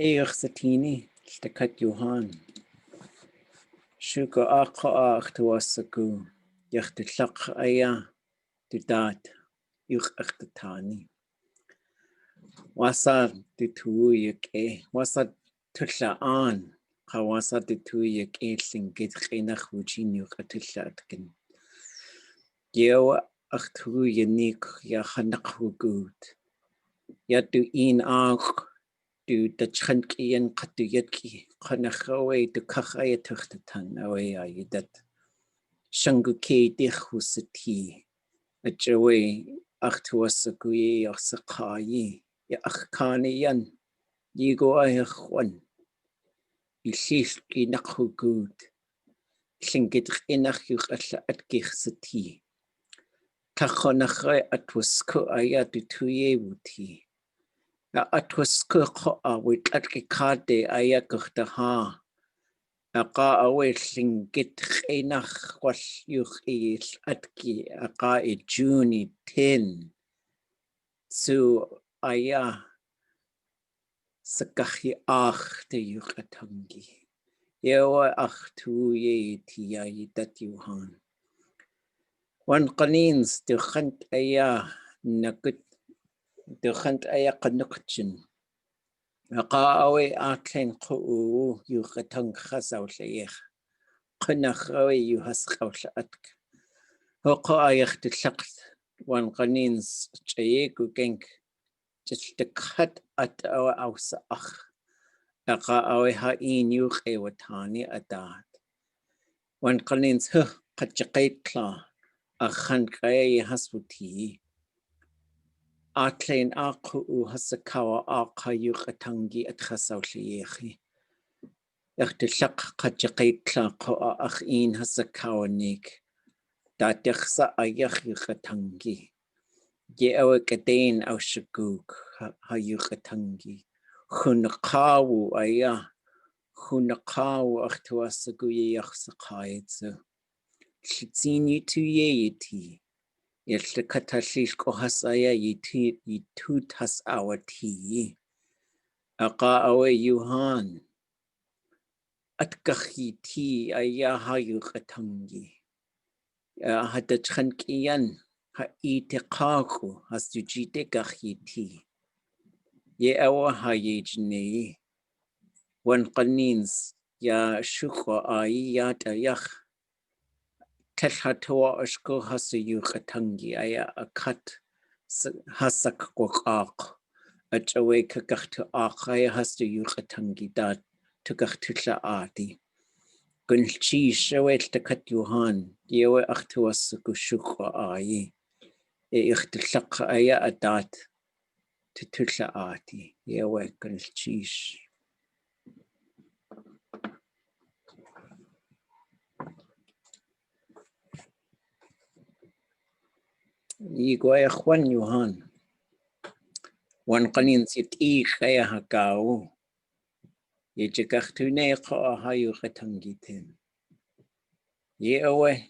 Eich Satini, Stakat Johan. Shuka Akha Achtuasaku, Yachtitlak Aya, Dudat, Yuch Achtatani. Wasa Ditu Yake, Wasa Tutla An, Kawasa Ditu Yake, Tlingit Renach Wujin Yukatishatkin. Yewa Achtu Yanik Yahanakhu good. Yatu in Ach. Du dat chanki en katu yatki kanachawe du kachaya tuchtatan away ay dat shanguke dichusati ajawe achtuasaguye achsakayi ya achkani yan yigo ayachwan ilishki nakhugud Tlingit inach yuch atla atgich sati kachonachay atwasku ayat tuye wuti Atwasku with Atkikade Ayakutaha. Aka away Tlingit Enach was yuch is Atki Aka e Juni 10. So Aya Sakahi Ach de Yukatangi. Yewa Ach tu ye tia that Yuhan. One Kanins the Hunt Aya Nakut the Hunt Aya Kanukchin. Awe atlen ku yu katang khasaw leykh qnakhawi yu hasqaw atk hoqa ayakh tlaqt wan qanins chayek genk tsltakhat at aw awsa akh aqa awe ha in yu qewatani adat wan qanins qachqaytla akhan qay hasbuti Atlen aku hasakawa akayu katangi at khasaw liyehi. Echtilak kachaqaytla ko in hasakawanik. Dateksa ayach yukatangi. Ye awe katain aw shaguk hayu katangi. Hunakawu aya. Hunakawu achtuasaguye yachsakayetsu. Shitsini tu yeti. Yetla katashlish kohasaya yitut has awati. Aka awe yuhan. Atkahiti ayahayu katangi. Hadachankiyan ha itekaku has tujite kahiti. Ye awa hayejne. Wan kanins ya shukwa ayat ayach. Telhatawa ashko hasayu katangi aya akat hasak kokak achawe kakachtu akaya hasayu katangi dat tukachtula adi gunchi shawet takat yuhan yewe achtuasaku shukwa ayi ikhtilaq aya adat tutula adi yewe gunchish Igwaya Juan Yuhan. Wan kanin sit kaya hakao. Ye jikachtune ko ahayu katangitin. Ye awe.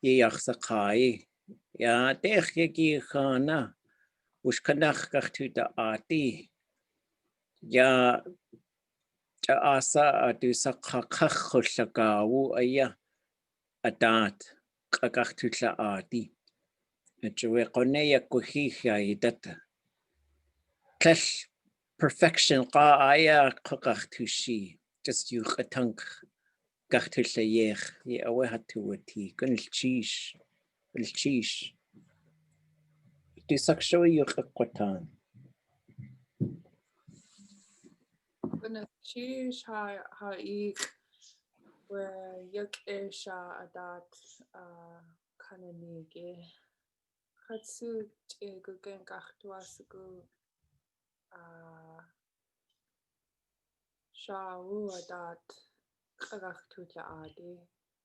Ye yaksakai. Ya dech ye gi khana. Ushkanach kachtuta ati. Ya asa adu sakakhushagawu aya. Adat. Kakachtutla ati. Ajawe koneya kuhiya idata. Klesh perfection qa aya qaqtushi. Just you khatank qaqtullayeh ye awahatuwati kunchish. Kunchish. Do sakshawi you qaqwatan. Kunchish ha ik where yuk isha adat kananige. Katsu gugen qaqtuasgu Shawu adat qaqtuja adi.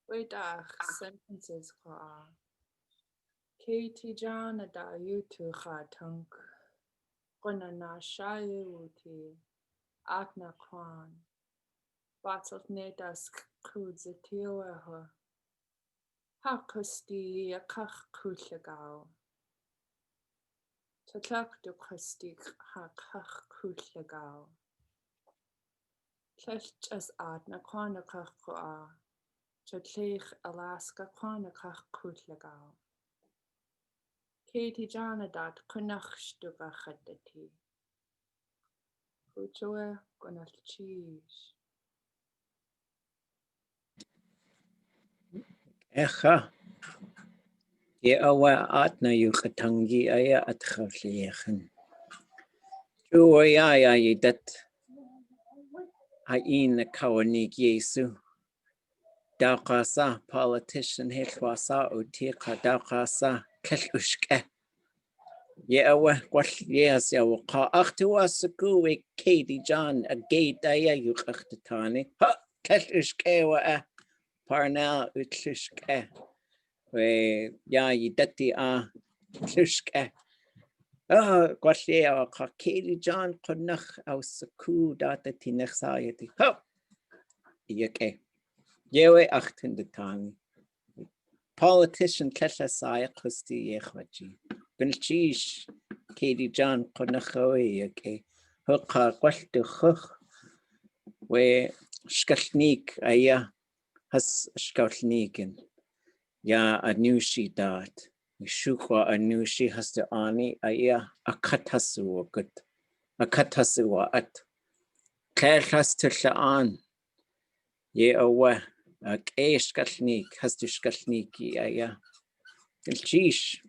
Waitach sentences qa. Katie John ada yutu khatank. Qunana shayu wuti. Akna kwan. Batsot nedas kudzetiwa. Hakusti akach kutlagao. Tatlak du kustik hakach kutlagao. Tlech as ad na kwana kach ko a. Tlech Alaska kwana kach kutla gao. Katie Jana dat kunach stuga chadati. Kuchoe gonal cheese. Echa. Ye awa at na yu katangi aya at khafliyechen. Ju ya ye dat hain na kawanik Yesu. Daukasa politician hetwasa utika daukasa kelushke. Ye awa kwal yes ya waka achtua suku we Katie John a gate aya yu khachtatani. Ha kelushke wa parnal utlushke. We ya yidati klushke. Gwallia ka Katie John konach aus saku data tinach sayati. Ho yeke. Yewe 800 tani. Politician kesha saya kusti yechwaji. Benchish Katie John konach yeke. Hoka kwaltu hoch. We skalnik aya has skalniken. Ya a new she dat. Shukwa a new she has to ani aya a katasu good. A katasu at. Claire has to shaan. Ye awa a kay skalnik has to skalniki aya. Ilchish.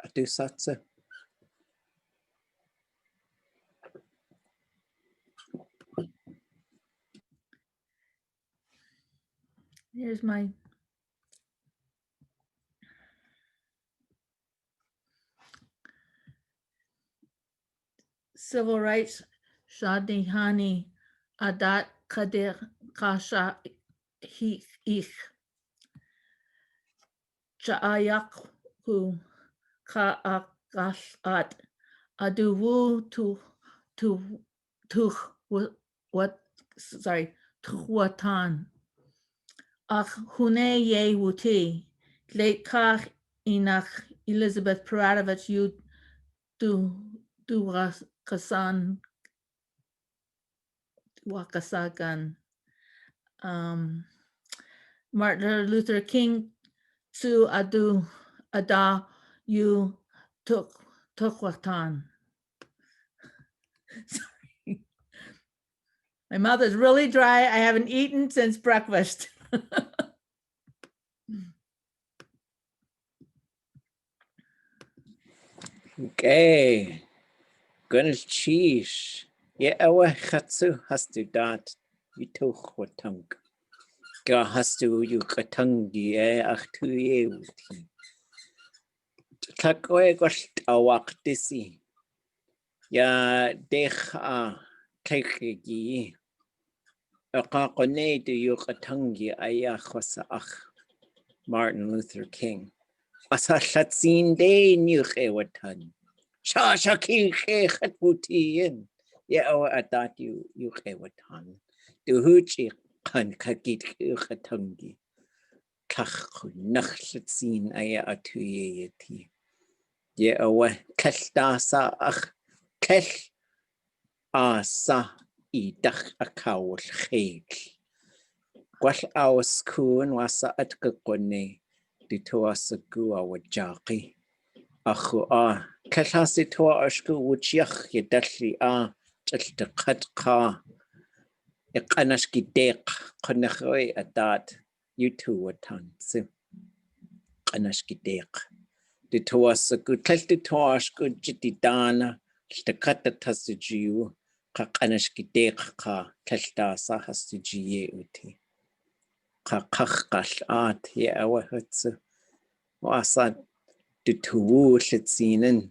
Adu satsa. Here's my civil rights. Shadihani adat kadir kasha ich chaayaku ka at aduwu to what sorry tuwatan ach hune ye wuti late kach inach Elizabeth Peradovich you do kasan wakasagan Martin Luther King to adu ada you tukwatan. Sorry. My mouth is really dry. I haven't eaten since breakfast. Okay. Gunnel cheese. Ye awa khatsu has to dat. You took what tongue. Ga has to you katangi ach tu ye uti. Takoe gosh awak disi. Ya dech kekegi. Akakone do you katangi aya khosa ach. Martin Luther King. Asa shatsin de nyuche watan. Shaki khatbutin. Ya awa adat you watan. Du huchi kan kakit katangi. Kach nachshatsin aya atuye yeti. Ye awa keltasa ach kel asa idach akawul cheg. Gwall awas kuan wasa atgakone ditoasa gua wajaki. Achu kelhasi toa ashku wuchiach yedalli chalta katka. Iqanashki deq qanakhoy adat yutu watan sim. Qanashki deq. Ditoasa good kelti toashku jitidana. Stakata tasujiu. Qanashki deq ka keltasa hastujiye uti. Qaqaqal ye awahutsu. Wasa dituwu litsinen.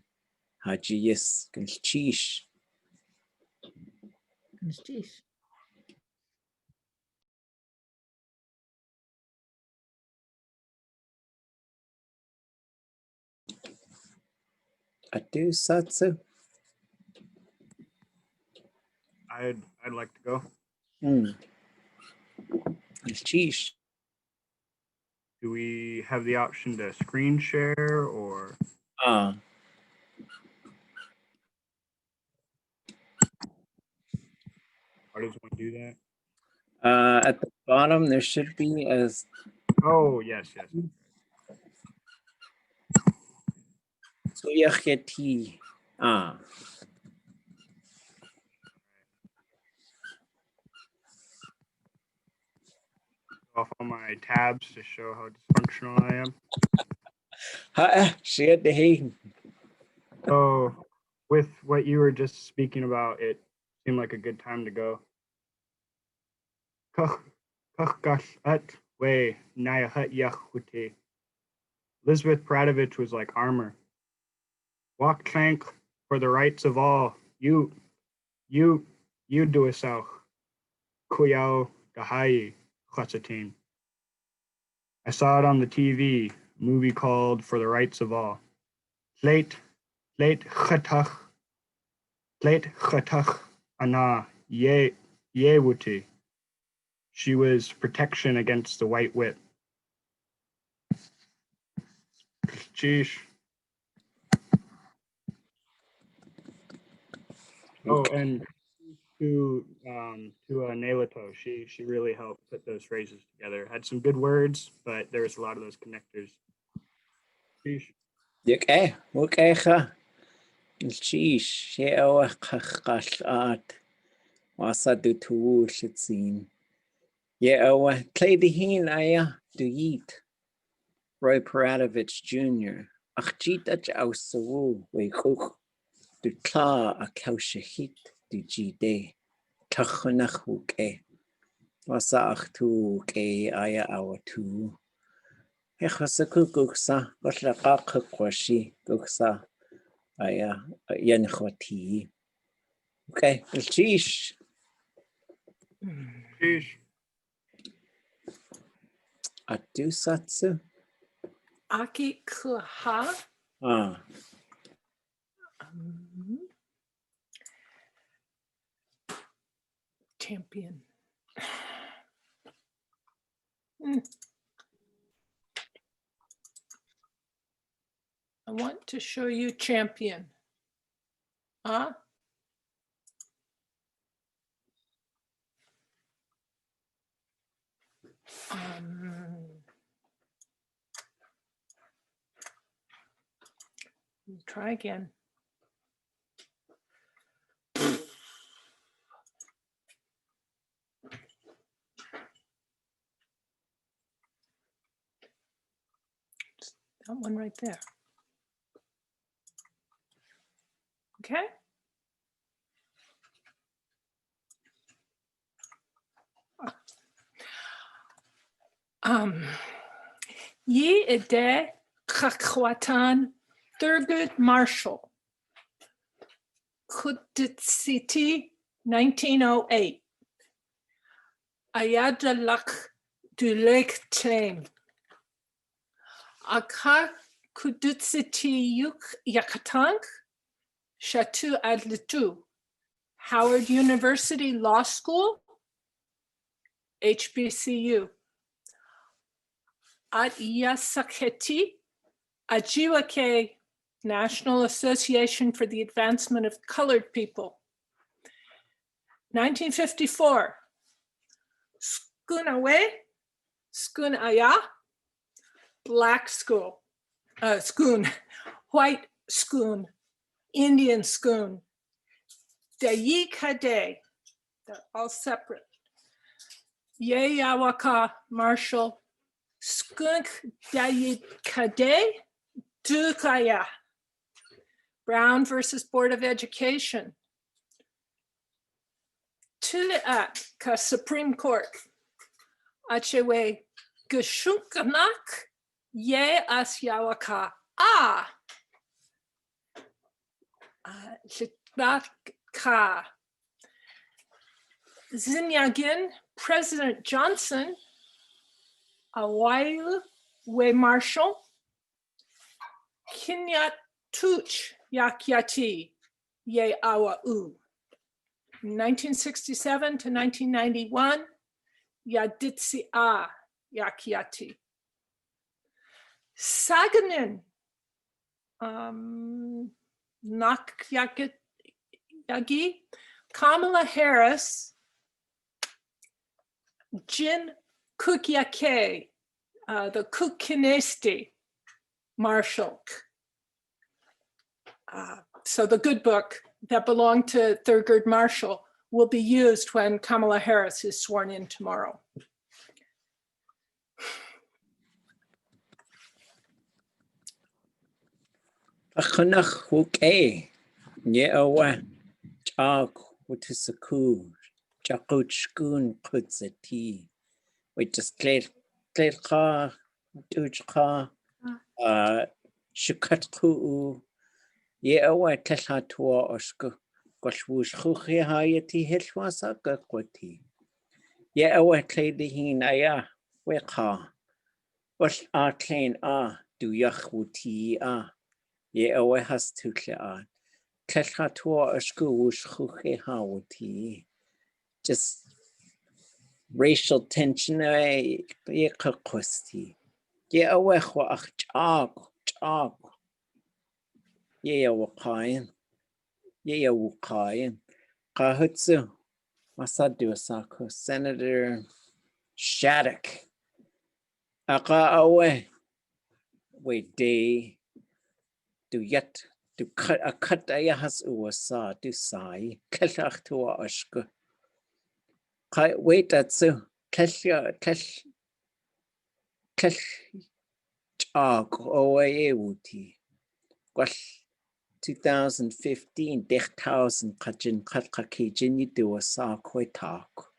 Haji yes kilchish. Adu satsu. I'd like to go. Sheesh. do we have the option to screen share or? How does one do that? at the bottom, there should be a Oh, yes. Suyacheti. Off on my tabs to show how dysfunctional I am. Share the hay. So with what you were just speaking about, it seemed like a good time to go. Elizabeth Pradovich was like armor. Walk plank for the rights of all. You do it out. Kuyao Dahai Klasatin. I saw it on the TV, a movie called For the Rights of All. Late Khatach Ana Yewuti. She was protection against the white whip. Sheesh. Oh, and to Nailito, she really helped put those phrases together. Had some good words, but there was a lot of those connectors. Sheesh. Okay. Sheesh. Share Kachkat. Wasa do tu shitsin. Kledihin aya do yeet. Roy Paradovich Jr. Achjitach ausawu we cook. Du klar a kaushahit du jide. Tachunach Wasa achtu ke aya awa tu. Hechasaku guksa. Wasla kakwashi guksa. Aya yanchwati. Okay, sheesh. Sheesh. Atu satsu. Aki kuha. Champion. I want to show you champion. Try again. That one right there. Okay. Yi ide Kakwatan Thurgood Marshall. Kuditsiti 1908. Ayadalak du Lake Tame. Aka Kudutsiti Yuk Yakatank. Shatu Adlitu. Howard University Law School. HBCU. At Yasaketi, Ajiwake, National Association for the Advancement of Colored People. 1954, Skunawe, Skunaya, Black School, Skun, White Skun, Indian Skun, Dayikade, they're all separate. Yeyawaka, Marshall, Skunk Dayikade, Dukaya. Brown versus Board of Education. Tiliat ka Supreme Court. Achewe Geshunkanak Ye Asyawaka. Ka. Zinyagin, President Johnson, Awailu We Marshall, Kinyat Tuch Yakyati Ye Awa U. 1967 to 1991, Yaditsi A Yakyati. Saganin. Yagi. Kamala Harris. Jin Kukyake. The Kukinesti Marshall. So the good book that belonged to Thurgood Marshall will be used when Kamala Harris is sworn in tomorrow. Achanach hoke. Yeawa. Chag. Wutisaku. Chakuchkun kutzati. We just clear ka. Dujka. Shukatku. Yeawa Teshatua Oshku. Goshwush Huki Hayati Hishwasa Gakwati. Yeawa Kledihin Aya. Weka. Wash Arcane do Yahwuti Yeawa has to clear. Teshatua Oshku Wush Huki Hawati. Just racial tension. Yekakosti. Yeawa Chag. Yeawakayan. Yeawakayan. Kahutsu. Masadu Asako. Senator Shattuck. Aka awe. Wait, day. Do yet. Do cut a cut ayahas uwasa. Do sai. Kelach to ashka. Wait, that's so. Kesh. Chag. Owe wuti. Wash. 2015, 10,000 kajin kakijin you a sa koi talk.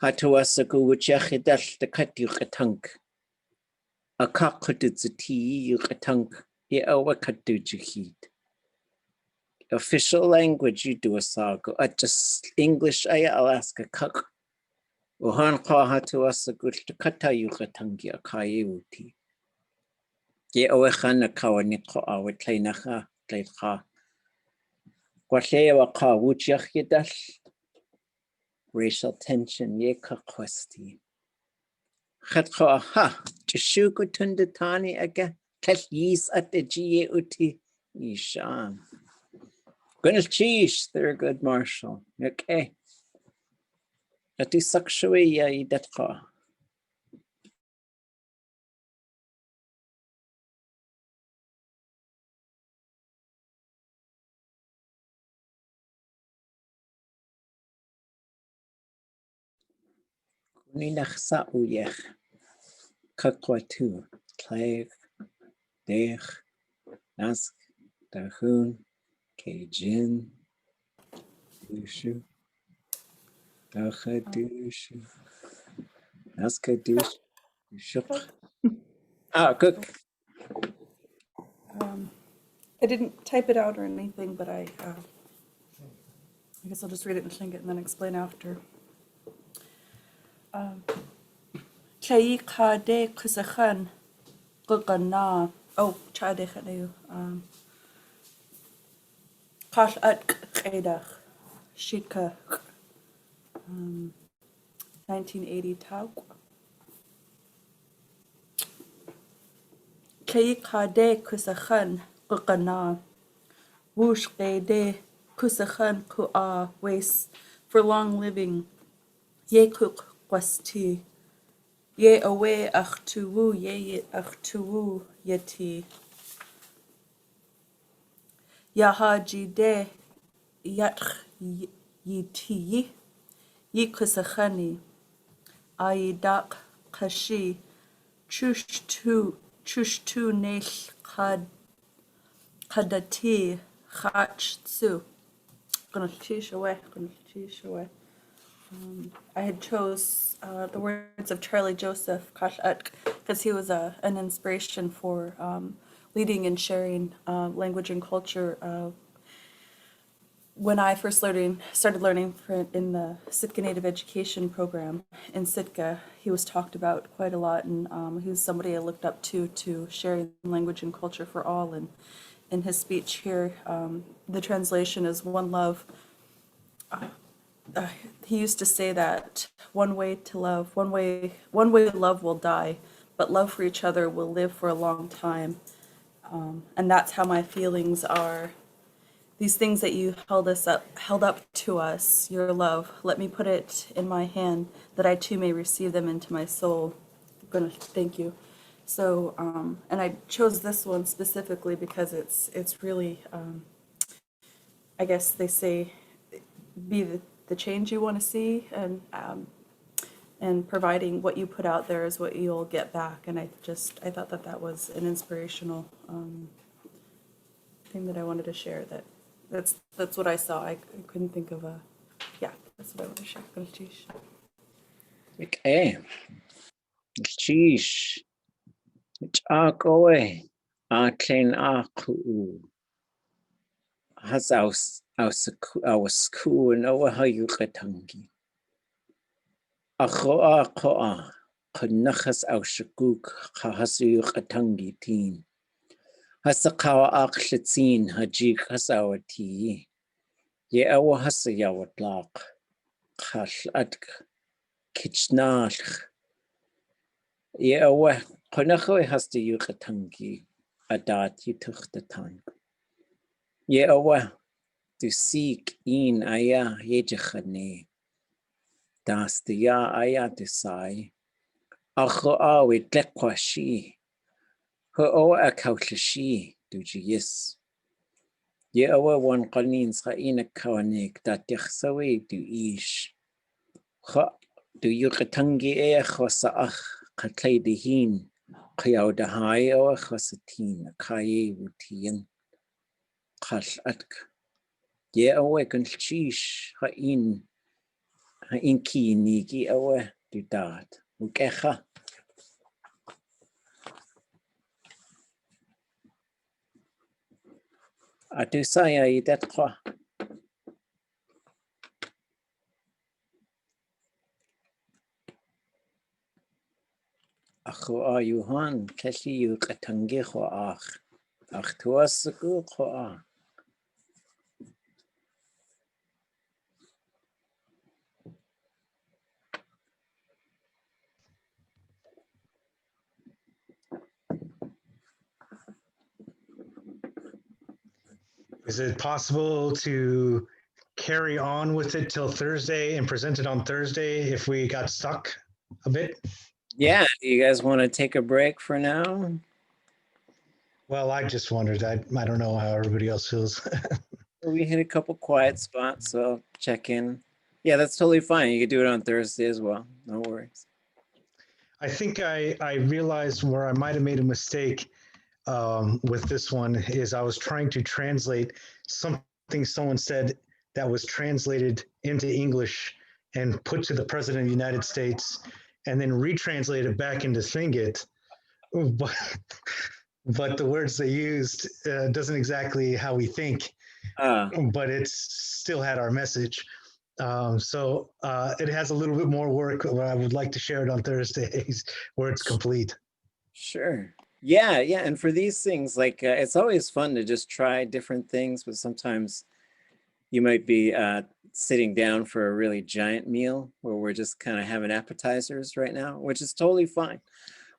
Hatuasaku which yachidash the cut you a tunk. A cockatut the tea you a tunk. Ye owa katu jihid. Official language you do a sago. Just English Alaska cock. Uhan ka hatuasaku the kata you a tunk ya kayuti. Ye owe khana kawaniko awe tlainaha. Racial tension, yeka kwesti. Khatko ha, Chishuku tundatani aga, Kathis at the G uti, Yisham. Gonna cheese, Thurgood Marshall. Okay. That is sakshui ya idatka. Ninachsa uyech. Kakwatu. Clev. Dech. Nask. Dahun. Kajin. Dushu. Dacha dushu. Naska dush. Dushuk. Cook. I didn't type it out or anything, but I guess I'll just read it in Tlingit and then explain after. Chai ka de kusachan gugana. Oh, cha de khadeu. Kash at qedach. Shika. 1980 tau. Chai ka de kusachan gugana. Wush de kusachan ku waste for long living. Ye kuk wasti. Ye away ach tuwu ye ach tuwu yeti. Yahaji de yatch yiti. Ye kusachani. Aidak kashi. Chushtu nesh kadati chach tsu. Gonna teach away. I had chose the words of Charlie Joseph because he was an inspiration for leading and sharing language and culture. When I first started learning in the Sitka Native Education program in Sitka, he was talked about quite a lot, and he was somebody I looked up to sharing language and culture for all. And in his speech here, the translation is "One love." He used to say that one way love will die, but love for each other will live for a long time. And that's how my feelings are. These things that you held up to us, your love, let me put it in my hand that I too may receive them into my soul. I'm gonna thank you. So, and I chose this one specifically because it's really, I guess they say, be the change you want to see, and providing what you put out there is what you'll get back. And I thought that was an inspirational thing that I wanted to share. That's what I saw. I couldn't think of that's what I want to share. Okay. Sheesh. Oe. Clean aku. Has our school and over how you katangi. Koa. Kunachas au shakuk. Hasu katangi team. Hasakawa akshitzin hajik hasawati. Ye awa hasayawatlak. Kash atk. Kichnach. Ye awa. Konacho has to yukatangi. Adat you took the time. Ye awa. To seek in aya yejachane. Das the ya aya to sai. Acho awe dekwashi. Ho o a kautlashi. Do yes. Ye awa one qanin sa ina kawanik that yakhsawi do ish. Kha do yukatangi e khosaach katlay dihin. Kayaw dahay o khosatin kaye wutin. Kash atk. Ye awa kunchish ha in ki niki awa do dat. Ukecha. Atu saya idet kwa. Ako ayuhan kasi yu katangi kwa ach. Ach tuasaku kwa. Is it possible to carry on with it till Thursday and present it on Thursday if we got stuck a bit? Yeah, do you guys want to take a break for now? Well, I just wondered. I don't know how everybody else feels. We hit a couple quiet spots, so I'll check in. Yeah, that's totally fine. You could do it on Thursday as well. No worries. I think I realized where I might have made a mistake with this one is I was trying to translate something someone said that was translated into English and put to the President of the United States and then retranslate it back into Tlingit. But the words they used doesn't exactly how we think, but it still had our message. So it has a little bit more work. I would like to share it on Thursdays where it's complete. Sure. Yeah. And for these things, like it's always fun to just try different things, but sometimes you might be sitting down for a really giant meal where we're just kind of having appetizers right now, which is totally fine.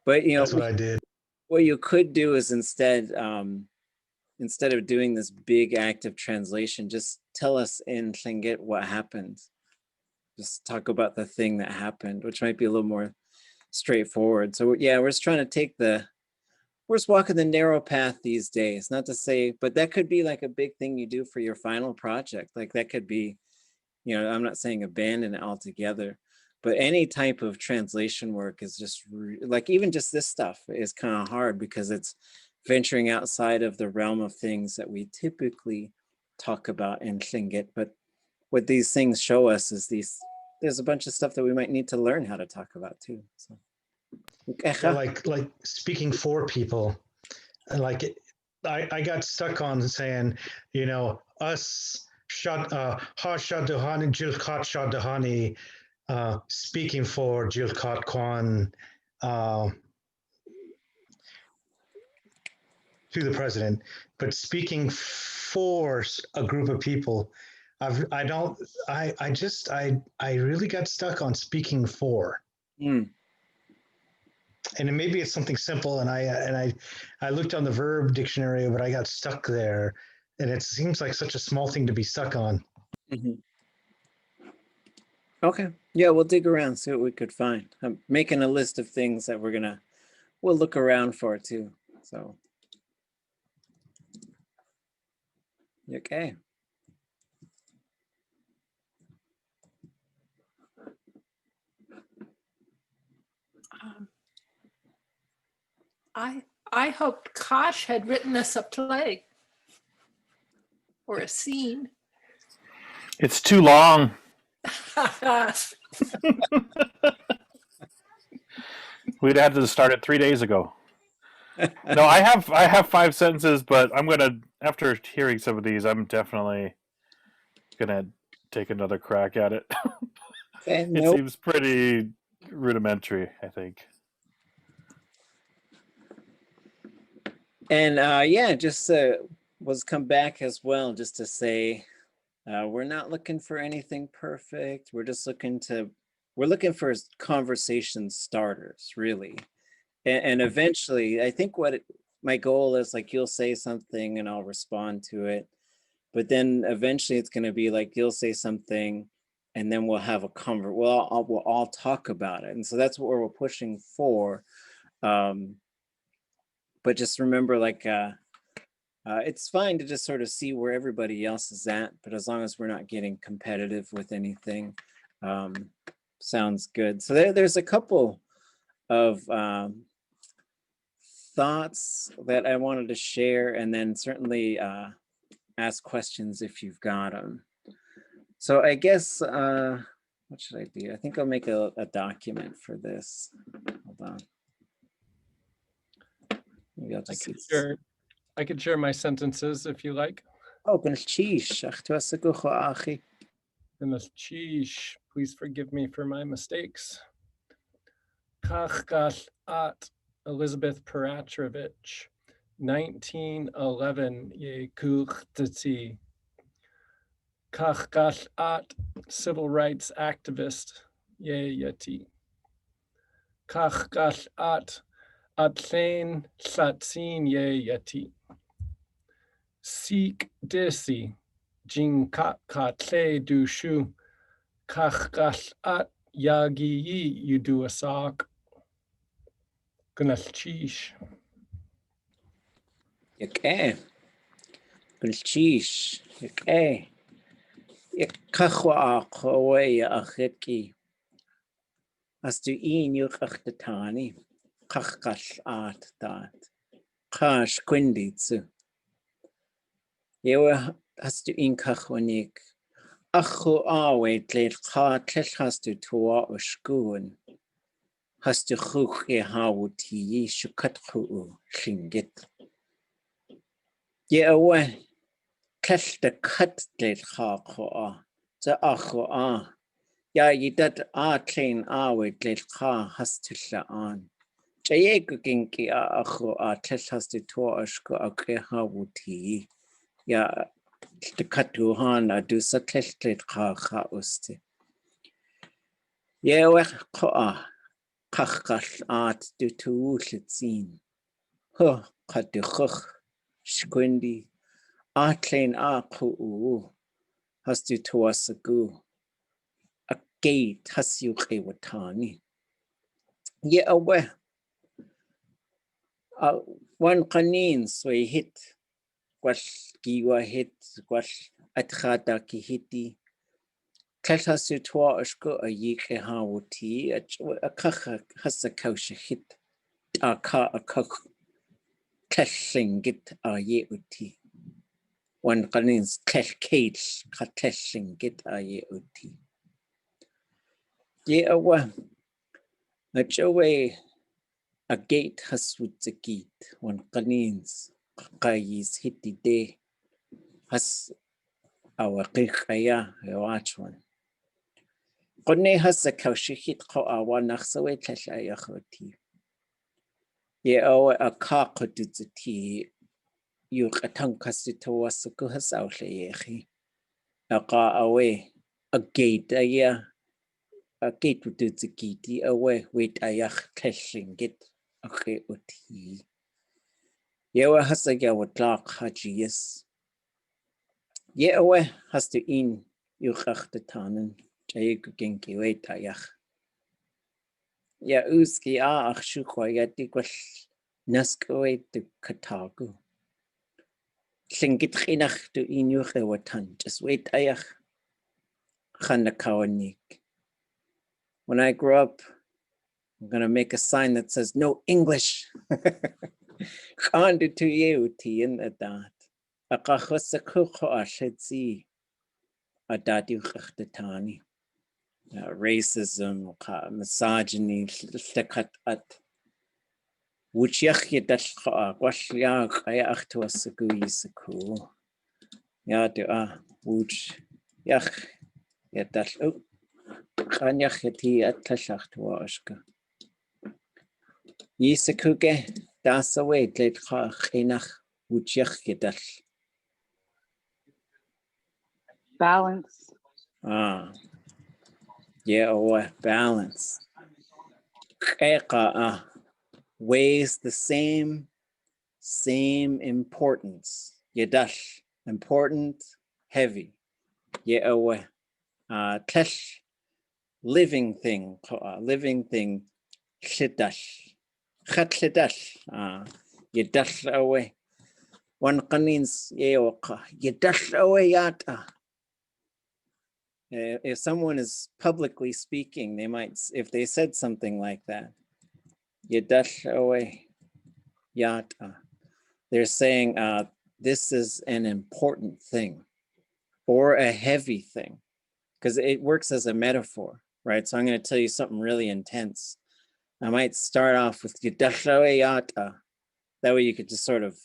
But that's what I did. What you could do is instead of doing this big active translation, just tell us in Tlingit what happened. Just talk about the thing that happened, which might be a little more straightforward. So yeah, we're just trying to we're just walking the narrow path these days. Not to say, but that could be like a big thing you do for your final project. Like that could be, I'm not saying abandon it altogether, but any type of translation work is just like, even just this stuff is kind of hard because it's venturing outside of the realm of things that we typically talk about in Tlingit. But what these things show us is there's a bunch of stuff that we might need to learn how to talk about too. So. Yeah, like speaking for people, like I got stuck on saying, us Hashadahani Jilkat Shadahani speaking for Jilkat Kwan to the president, but speaking for a group of people, I really got stuck on speaking for. And maybe it's something simple, and I looked on the verb dictionary, but I got stuck there, and it seems like such a small thing to be stuck on. Mhm. Okay. Yeah, we'll dig around, see what we could find. I'm making a list of things that we'll look around for too. So, okay. I hoped Kosh had written us a play or a scene. It's too long. We'd had to start it 3 days ago. No, I have 5 sentences, but I'm gonna, after hearing some of these, I'm definitely gonna take another crack at it. Okay, It nope. seems pretty rudimentary, I think. And yeah, just was come back as well, just to say, we're not looking for anything perfect. We're just looking for conversation starters, really. And eventually, I think my goal is, like, you'll say something and I'll respond to it. But then eventually it's going to be like, you'll say something and then we'll have a we'll all talk about it. And so that's what we're pushing for. But just remember, like, it's fine to just sort of see where everybody else is at, but as long as we're not getting competitive with anything, sounds good. So there's a couple of thoughts that I wanted to share, and then certainly ask questions if you've got them. So I guess, what should I do? I think I'll make a document for this. Hold on. Maybe I'll just I could share my sentences if you like. Oh, sheesh. Goodness, sheesh. Please forgive me for my mistakes. Kach gal at Elizabeth Peratrovich, 1911 ye kuchtati. Kach gal at civil rights activist ye yati. Kach gal at Atlein Satsin ye yati. Seek disi jing katle du shu kachgal at yagi yi udu asak gunalchish. Okay. Sheesh. Okay. Kachwa away a hitki. As to in you achtatani. Kachkash at that. Kash quinditsu. Yewa has to in kachwanik. Achu awe tlel ka tlel has to toa ushkun. Has to chuch e hawti shukatchu Tlingit. Yewa tlel the cut tlel ka koa. Za achu a. Ya yidat a tlin awe tlel ka has to shaan. Jaye guginki a achu a tlel has to toa ushku akre hawti. Ya the katuhan a do satleshlet ka usti. Yewe koa kachkash at do to ulitzin. Huh katuch squindy atlain a ku has to asagu. A gate has you watani. Ye awe one kanin sway hit. Gwash giwa hit gwash atchata ki hiti. Keltas to twa ashko a yik e hawti a kach has a kausha hit a ka a kach Tlingit a ye uti. One kanins Tlingit ka Tlingit a ye uti. Ye awa a jowe a gate has with the gate. One kanins kayis hiti de has our kikaya a watch one. Qone has a kaushihit ko awa naxawe tlashaya khoti. Ye awa a ka quduzati yu qatang kasito wasuku has outlayehi. A ka away a gate a gate wuduzakiti away wait ayach tlashingit okay uti. Yewe hasta yawatlaq hajiyas. Yewe hasta in yuchachtetanen. Jayugenki wetayach. Ya uski ach shukwa yatikwash naskoe tu katagu. Tlingit chinach tu inuche watan. Just wetayach. Chanakawanik. When I grow up, I'm going to make a sign that says no English. Kandu tu yeuti in adat. Akachosakukho ashedzi. Adat yuchtetani. Racism, misogyny, htekat at. Wuchyak yedashka, washyak, ayach to a sagu yisaku. Yadu wuch yach yedash. Oh, Kanyach yeti at tashach to washka. Yisakuge, das away, late chinach, wuchyak yedash. Balance. Yeah, balance. Weighs the same importance. Yedash, important, heavy. Yeah, tesh, living thing, shidash. Chat shidash, yedash away. One qanins yeoka, yedash away yata. If someone is publicly speaking, they might, if they said something like that, yedash away yata. They're saying this is an important thing or a heavy thing, because it works as a metaphor, right? So I'm going to tell you something really intense. I might start off with yedash away yata. That way you could just sort of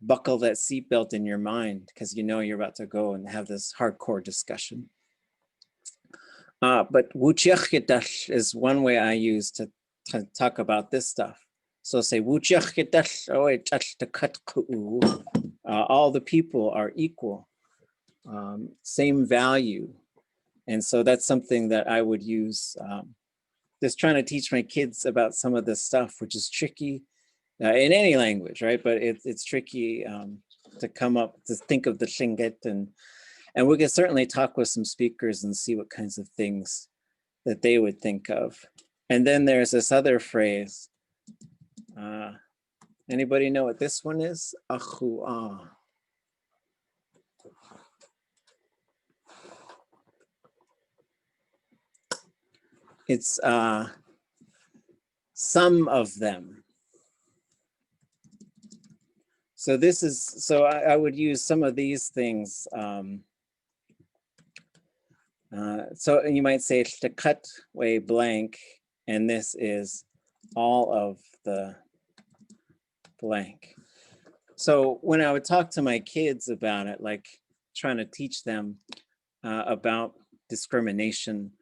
buckle that seatbelt in your mind, because you know you're about to go and have this hardcore discussion. But wuchach yedash is one way I use to talk about this stuff. So say wuchach yedash, all the people are equal, same value. And so that's something that I would use, just trying to teach my kids about some of this stuff, which is tricky in any language, right? But it's tricky to come up, to think of the Tlingit, and we can certainly talk with some speakers and see what kinds of things that they would think of. And then there's this other phrase. Anybody know what this one is? Achu'ah. It's some of them. So this is, so I would use some of these things. So you might say to cut way blank, and this is all of the blank. So when I would talk to my kids about it, like trying to teach them about discrimination,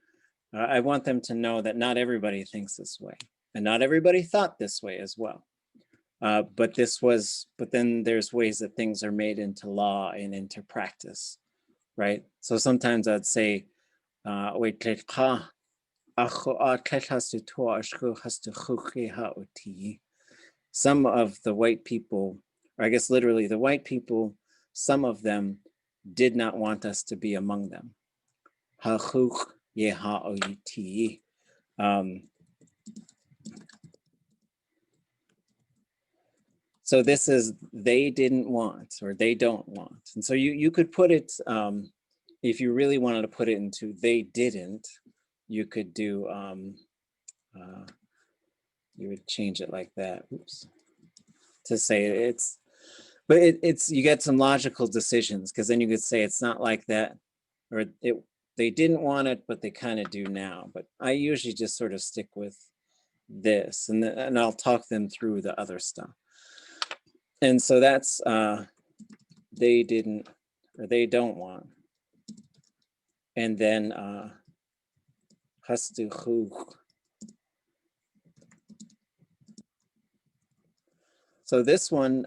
I want them to know that not everybody thinks this way, and not everybody thought this way as well. But then there's ways that things are made into law and into practice, right? So sometimes I'd say, some of the white people, or I guess literally the white people, some of them did not want us to be among them. So this is they didn't want, or they don't want. And so you could put it, if you really wanted to put it into they didn't, you could do, you would change it like that, oops, to say it's, but it's, you get some logical decisions, because then you could say it's not like that, or they didn't want it, but they kind of do now. But I usually just sort of stick with this, and I'll talk them through the other stuff. And so that's they didn't, or they don't want. And then so this one,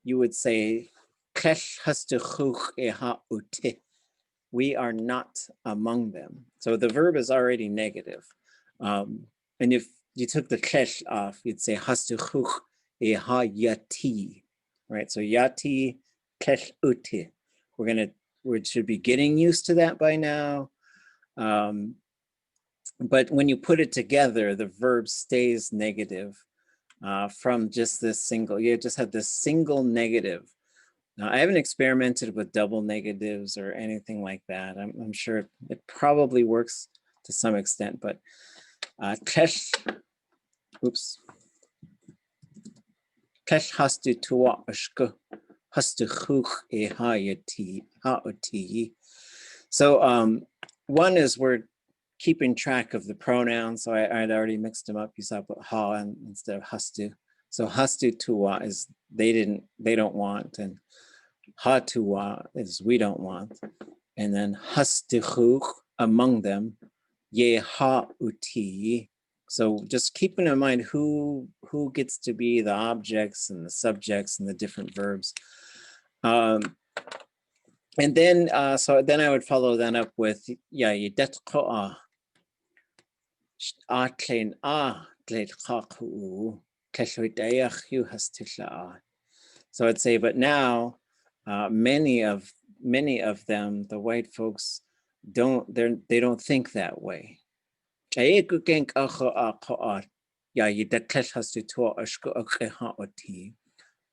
you would say, we are not among them. So the verb is already negative. And if you took the kesh off, you'd say hastuchuch e ha yati, right? So yati kesh uti. We should be getting used to that by now. But when you put it together, the verb stays negative from just this single, you just have this single negative. Now, I haven't experimented with double negatives or anything like that. I'm sure it probably works to some extent, but kesh, oops. Kesh hastu tuwa ashku, hastu chuch e hayati, haoti. So one is we're keeping track of the pronouns. So I'd already mixed them up. You saw put ha instead of hastu. So hastu tuwa is they don't want, and ha tuwa is we don't want. And then hastu chuch among them, ye ha uti. So just keeping in mind who gets to be the objects and the subjects and the different verbs. And then, so then I would follow that up with, yeah, yedet ko'a, atlein gled kaku, keshuidayach yu hastila. So I'd say, but now many of them, the white folks, they don't think that way.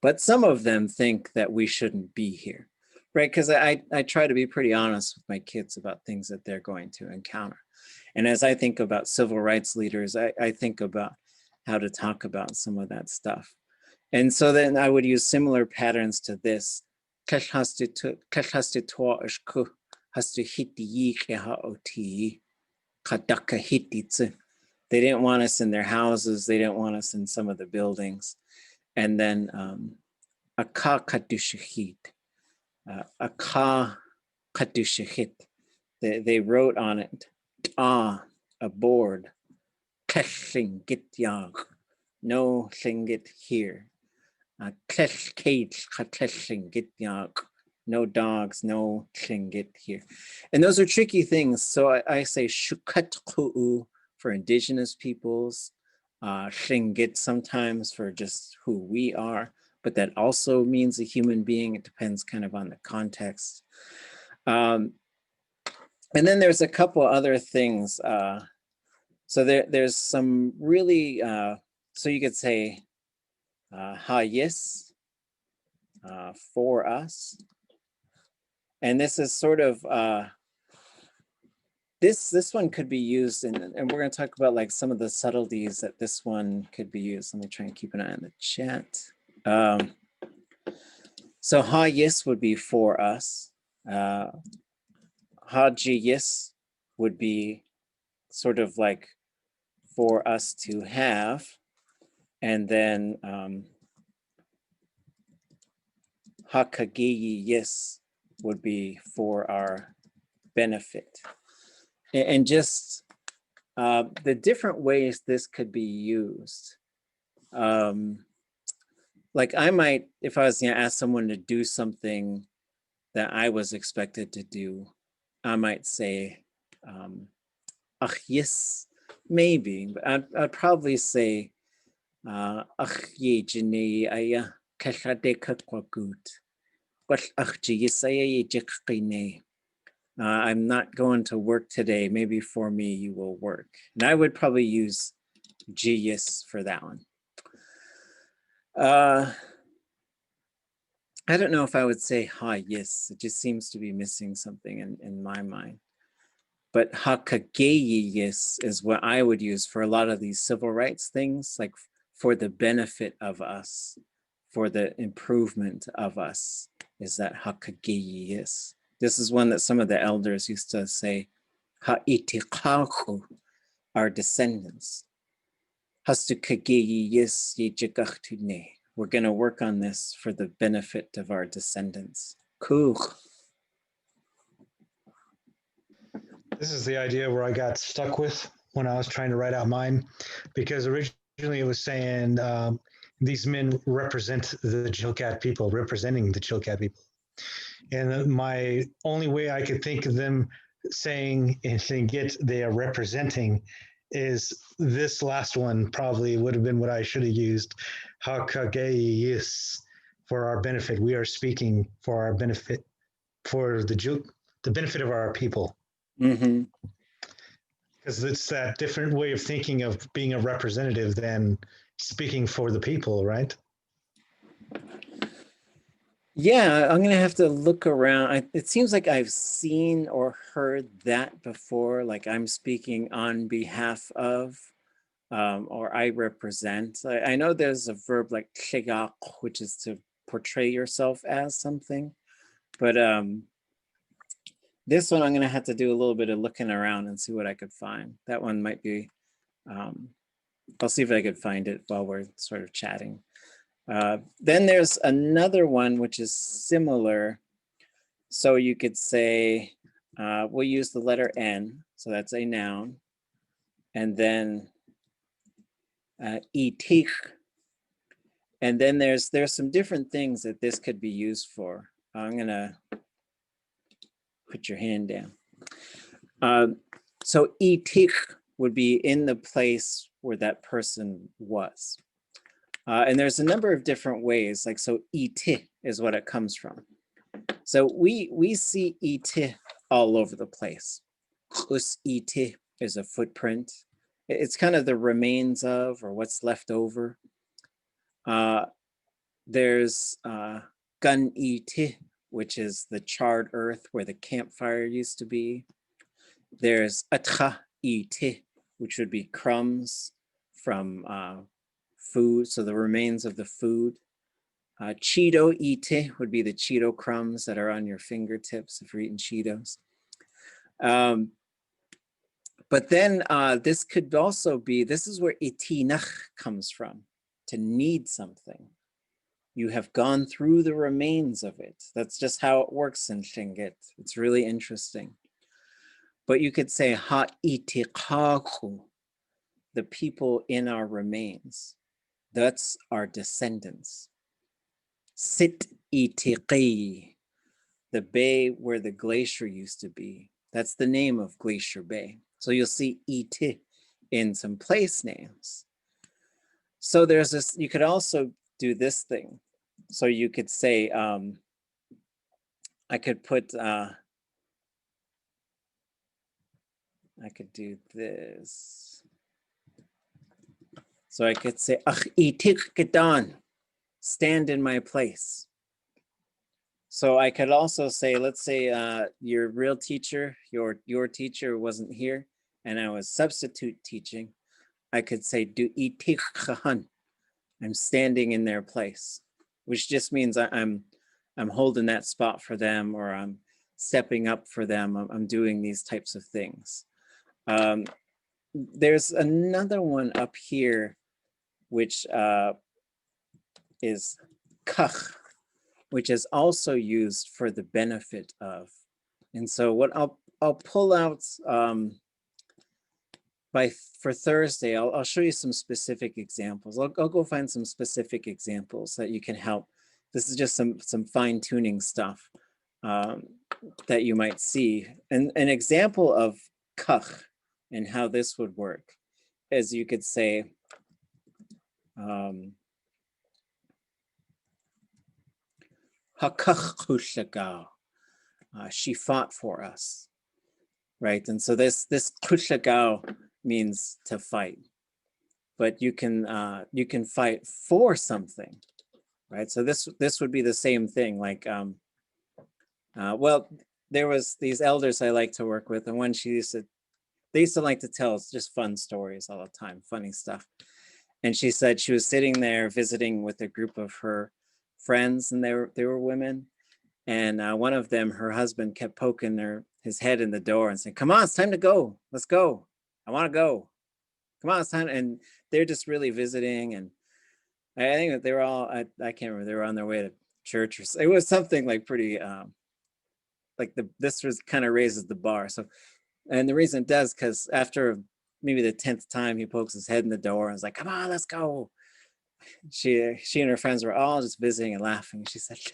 But some of them think that we shouldn't be here, right? Because I try to be pretty honest with my kids about things that they're going to encounter. And as I think about civil rights leaders, I think about how to talk about some of that stuff. And so then I would use similar patterns to this. They didn't want us in their houses. They didn't want us in some of the buildings. And then aka kadushahit, aka kadushahit. They wrote on it, a board, Tlingit yag, no Tlingit here. No dogs, no Tlingit here. And those are tricky things. So I say shukat ku'u for indigenous peoples, Tlingit sometimes for just who we are, but that also means a human being. It depends kind of on the context. And then there's a couple other things. So there's some really, so you could say ha yes, for us. And this is sort of, this one could be used, and we're going to talk about like some of the subtleties that this one could be used. Let me try and keep an eye on the chat. So ha yes would be for us. Ha ji yes would be sort of like for us to have. And then ha kageyi yes would be for our benefit. And just the different ways this could be used. Like I might, if I was going to ask someone to do something that I was expected to do, I might say, ach yes, maybe, but I'd probably say, ach ye jini aya kashade kakwagut, but ach jisaya ye jikine. I'm not going to work today. Maybe for me, you will work. And I would probably use yes for that one. I don't know if I would say ha yes. It just seems to be missing something in my mind. But ha kageyi yes is what I would use for a lot of these civil rights things, like for the benefit of us, for the improvement of us, is that ha kageyi yes. This is one that some of the elders used to say, ha'itiqahu, our descendants. Hastu kageyi yes yejagachtune. We're going to work on this for the benefit of our descendants. Kuch. This is the idea where I got stuck with when I was trying to write out mine, because originally it was saying these men represent the Chilkat people, representing the Chilkat people. And my only way I could think of them saying and Tlingit they are representing is this last one probably would have been what I should have used. Hakageyis, for our benefit. We are speaking for our benefit, for the benefit of our people. Mm-hmm. Because it's that different way of thinking of being a representative than speaking for the people, right? Yeah, I'm gonna have to look around. It seems like I've seen or heard that before, like I'm speaking on behalf of, or I represent. I know there's a verb like tlingit, which is to portray yourself as something, but this one I'm gonna have to do a little bit of looking around and see what I could find. That one might be, I'll see if I could find it while we're sort of chatting. Then there's another one which is similar. So you could say, we'll use the letter N, so that's a noun. And then itik. And then there's some different things that this could be used for. I'm gonna put your hand down. So itik would be in the place where that person was. And there's a number of different ways, like, so iti is what it comes from. So we see iti all over the place. Us iti is a footprint. It's kind of the remains of, or what's left over. There's gun iti, which is the charred earth where the campfire used to be. There's atcha iti, which would be crumbs from food, so the remains of the food. Cheeto ite would be the Cheeto crumbs that are on your fingertips if you're eating Cheetos. But then this could also be, this is where itinach comes from, to need something. You have gone through the remains of it. That's just how it works in Tlingit. It's really interesting. But you could say ha itiqahu, the people in our remains. That's our descendants. Sit itiqi, the bay where the glacier used to be. That's the name of Glacier Bay. So you'll see iti in some place names. So there's this, you could also do this thing. So you could say, I could put, I could do this. So I could say, ach itik kedan, stand in my place. So I could also say, let's say your real teacher, your teacher wasn't here, and I was substitute teaching. I could say, do itik khan, I'm standing in their place, which just means I'm holding that spot for them, or I'm stepping up for them. I'm doing these types of things. There's another one up here, which is kach, which is also used for the benefit of. And so what I'll pull out for Thursday, I'll show you some specific examples. I'll go find some specific examples that you can help. This is just some fine tuning stuff that you might see. And an example of kach and how this would work is you could say, she fought for us, right? And so this kushagao means to fight, but you can fight for something, right? So this would be the same thing. Like, well, there was these elders I like to work with, and when they used to like to tell us just fun stories all the time, funny stuff. And she said she was sitting there visiting with a group of her friends, and they were women. And one of them, her husband, kept poking his head in the door and saying, "Come on, it's time to go. Let's go. I want to go. Come on, it's time." And they're just really visiting. And I think that they were all, I can't remember, they were on their way to church, or it was something like pretty, like this was kind of raises the bar. So, and the reason it does, because after maybe the 10th time he pokes his head in the door and is like, "Come on, let's go." She and her friends were all just visiting and laughing. She said, so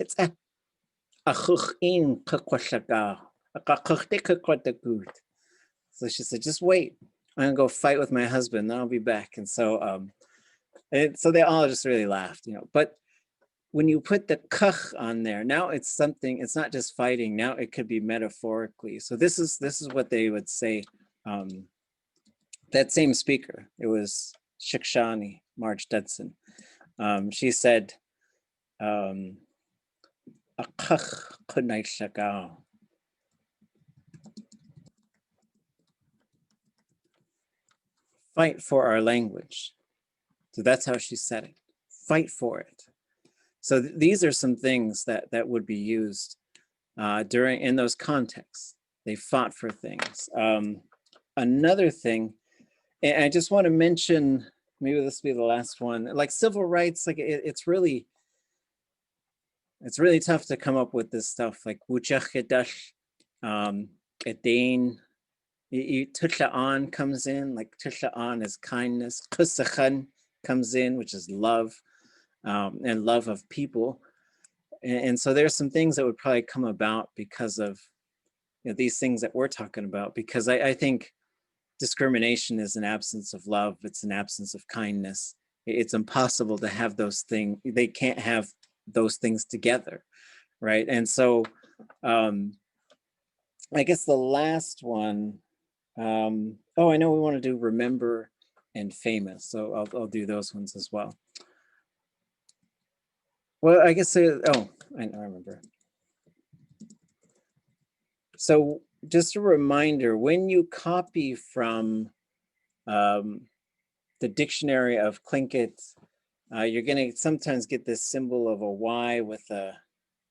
she said, "Just wait I'm gonna go fight with my husband, then I'll be back. And so so they all just really laughed, you know. But when you put the kach on there, now it's something, it's not just fighting, now it could be metaphorically. So this is what they would say. That same speaker, it was Shikshani, Marge Dudson. She said, a kach kunai shakao. Fight for our language. So that's how she said it. Fight for it. So these are some things that would be used in those contexts. They fought for things. Another thing, and I just want to mention, maybe this will be the last one, like civil rights, like it's really tough to come up with this stuff, like wuchachidash, edain, tutla'an comes in, like tutla'an is kindness, kusachan comes in, which is love, and love of people. And so there's some things that would probably come about because of, you know, these things that we're talking about, because I think discrimination is an absence of love. It's an absence of kindness. It's impossible to have those things. They can't have those things together, right? And so I guess the last one, oh, I know we want to do remember and famous. So I'll do those ones as well. Well, I guess, oh, I remember. So just a reminder, when you copy from the dictionary of Tlingit, you're gonna sometimes get this symbol of a Y with a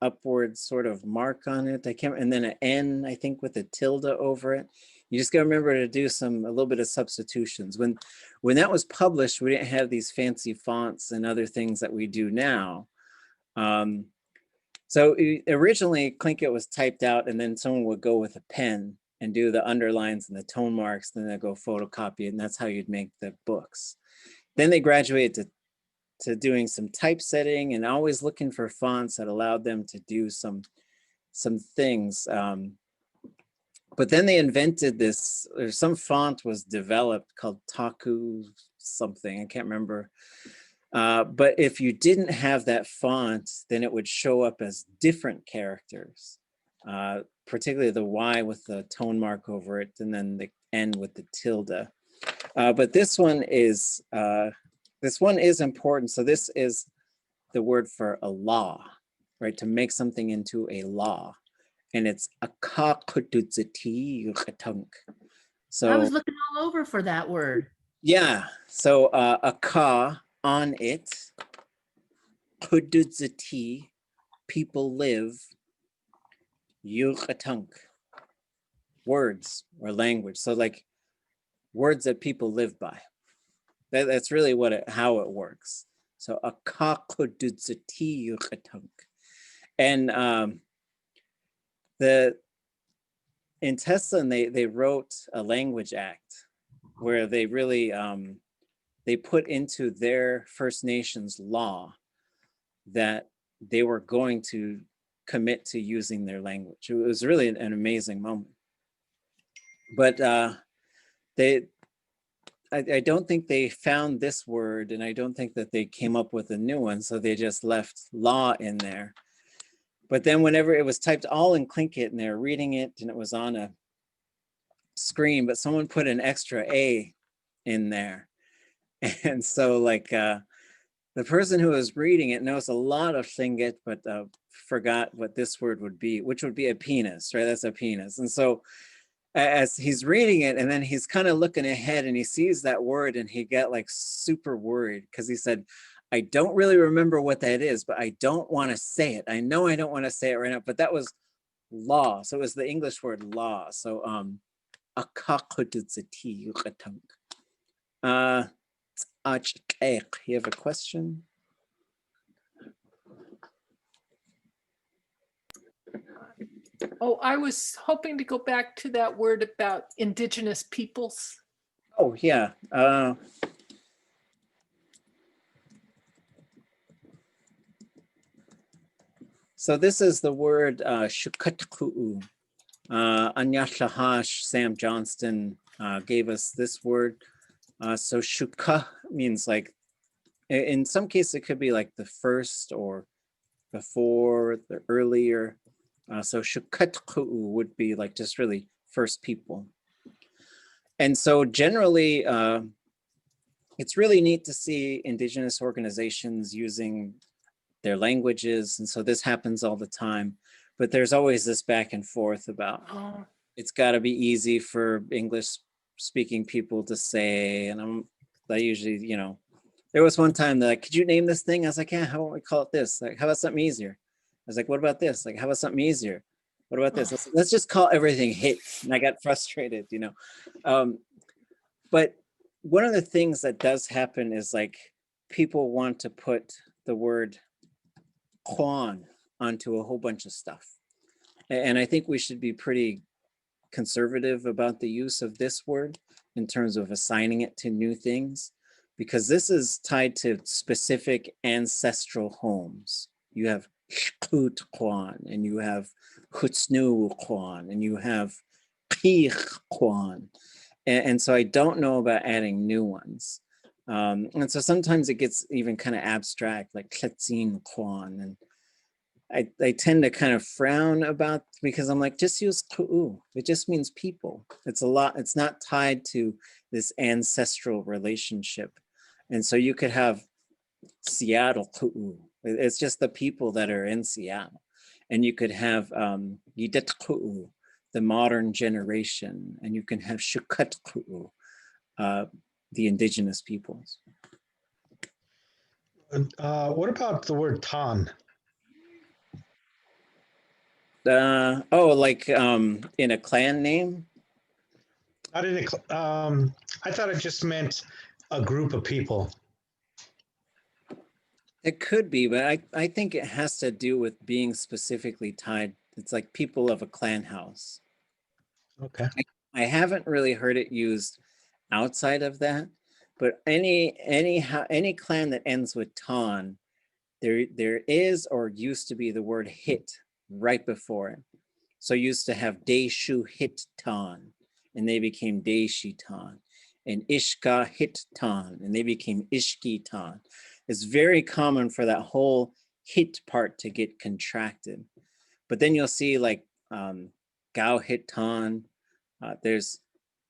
upward sort of mark on it. And then an N, I think, with a tilde over it. You just gotta remember to do a little bit of substitutions. When that was published, we didn't have these fancy fonts and other things that we do now. So originally Tlingit was typed out, and then someone would go with a pen and do the underlines and the tone marks, then they'd go photocopy it, and that's how you'd make the books. Then they graduated to doing some typesetting and always looking for fonts that allowed them to do some things. But then they invented this, or some font was developed called Taku something, I can't remember. But if you didn't have that font, then it would show up as different characters, particularly the Y with the tone mark over it, and then the N with the tilde. But this one is important. So this is the word for a law, right? To make something into a law. And it's a kakudutzati yuchatunk. So I was looking all over for that word. yeah, so a ka, on it, kudutzati, people live, yuchatunk, words or language. So like words that people live by. That's really how it works. So a kakudutzati yuchatunk. And in Tesla, they wrote a language act where they really they put into their First Nations law that they were going to commit to using their language. It was really an amazing moment. But I don't think they found this word, and I don't think that they came up with a new one, so they just left law in there. But then whenever it was typed all in Tlingit and they were reading it and it was on a screen, but someone put an extra A in there. And so like the person who was reading it knows a lot of Tlingit, but forgot what this word would be, which would be a penis, right? That's a penis. And so as he's reading it, and then he's kind of looking ahead and he sees that word and he got like super worried because he said, I don't really remember what that is, but I don't want to say it. I know I don't want to say it right now, but that was law. So it was the English word law. So akakudutzati yuchatunk. You have a question? Oh, I was hoping to go back to that word about indigenous peoples. Oh, yeah. So this is the word shukatku'u. Anya Shahash, Sam Johnston gave us this word. So shuka means like, in some cases it could be like the first or before, the earlier. So shukatku would be like just really first people. And so generally, it's really neat to see Indigenous organizations using their languages. And so this happens all the time, but there's always this back and forth about, it's got to be easy for English speaking people to say. And I usually, you know, there was one time that, like, could you name this thing? I was like, yeah, how about we call it this? Like, how about something easier? I was like, what about this? Like, how about something easier? What about this? Let's just call everything hit. And I got frustrated, you know. But one of the things that does happen is like people want to put the word Kwan onto a whole bunch of stuff. And I think we should be pretty conservative about the use of this word in terms of assigning it to new things, because this is tied to specific ancestral homes. You have Shkut Kwan, and you have Hutsnu Kwan, and you have Kich Kwan. And so I don't know about adding new ones. And so sometimes it gets even kind of abstract, like Kletzin Kwan. And I tend to kind of frown about, because I'm like, just use Ku'u. It just means people. It's a lot, it's not tied to this ancestral relationship. And so you could have Seattle Ku'u. It's just the people that are in Seattle. And you could have Yidet Ku'u, the modern generation, and you can have Shukat Ku'u, the indigenous peoples. What about the word Tan? Like in a clan name? How did it? I thought it just meant a group of people. It could be, but I think it has to do with being specifically tied. It's like people of a clan house. Okay. I haven't really heard it used outside of that, but any clan that ends with Tan, there is or used to be the word hit right before it. So used to have Deshu hit Tan, and they became Deshi Tan, and Ishka hit Tan, and they became Ishki Tan. It's very common for that whole hit part to get contracted. But then you'll see like Gao hit Tan, there's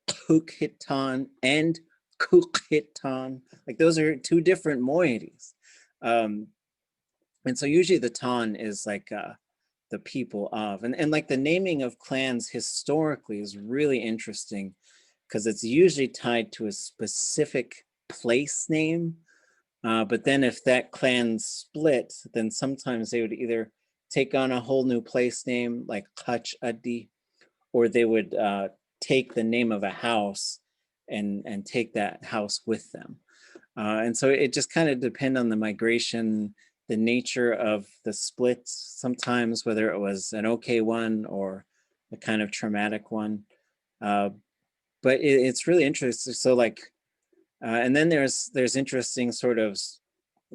Kuk hit Tan and Kuk hit Tan. Like those are two different moieties. And so usually the Tan is like the people of, and like the naming of clans historically is really interesting, because it's usually tied to a specific place name. But then if that clan split, then sometimes they would either take on a whole new place name like Kach Adi, or they would take the name of a house and take that house with them. And so it just kind of depends on the migration, the nature of the splits, sometimes whether it was an okay one or a kind of traumatic one. But it's really interesting. So like, and then there's interesting sort of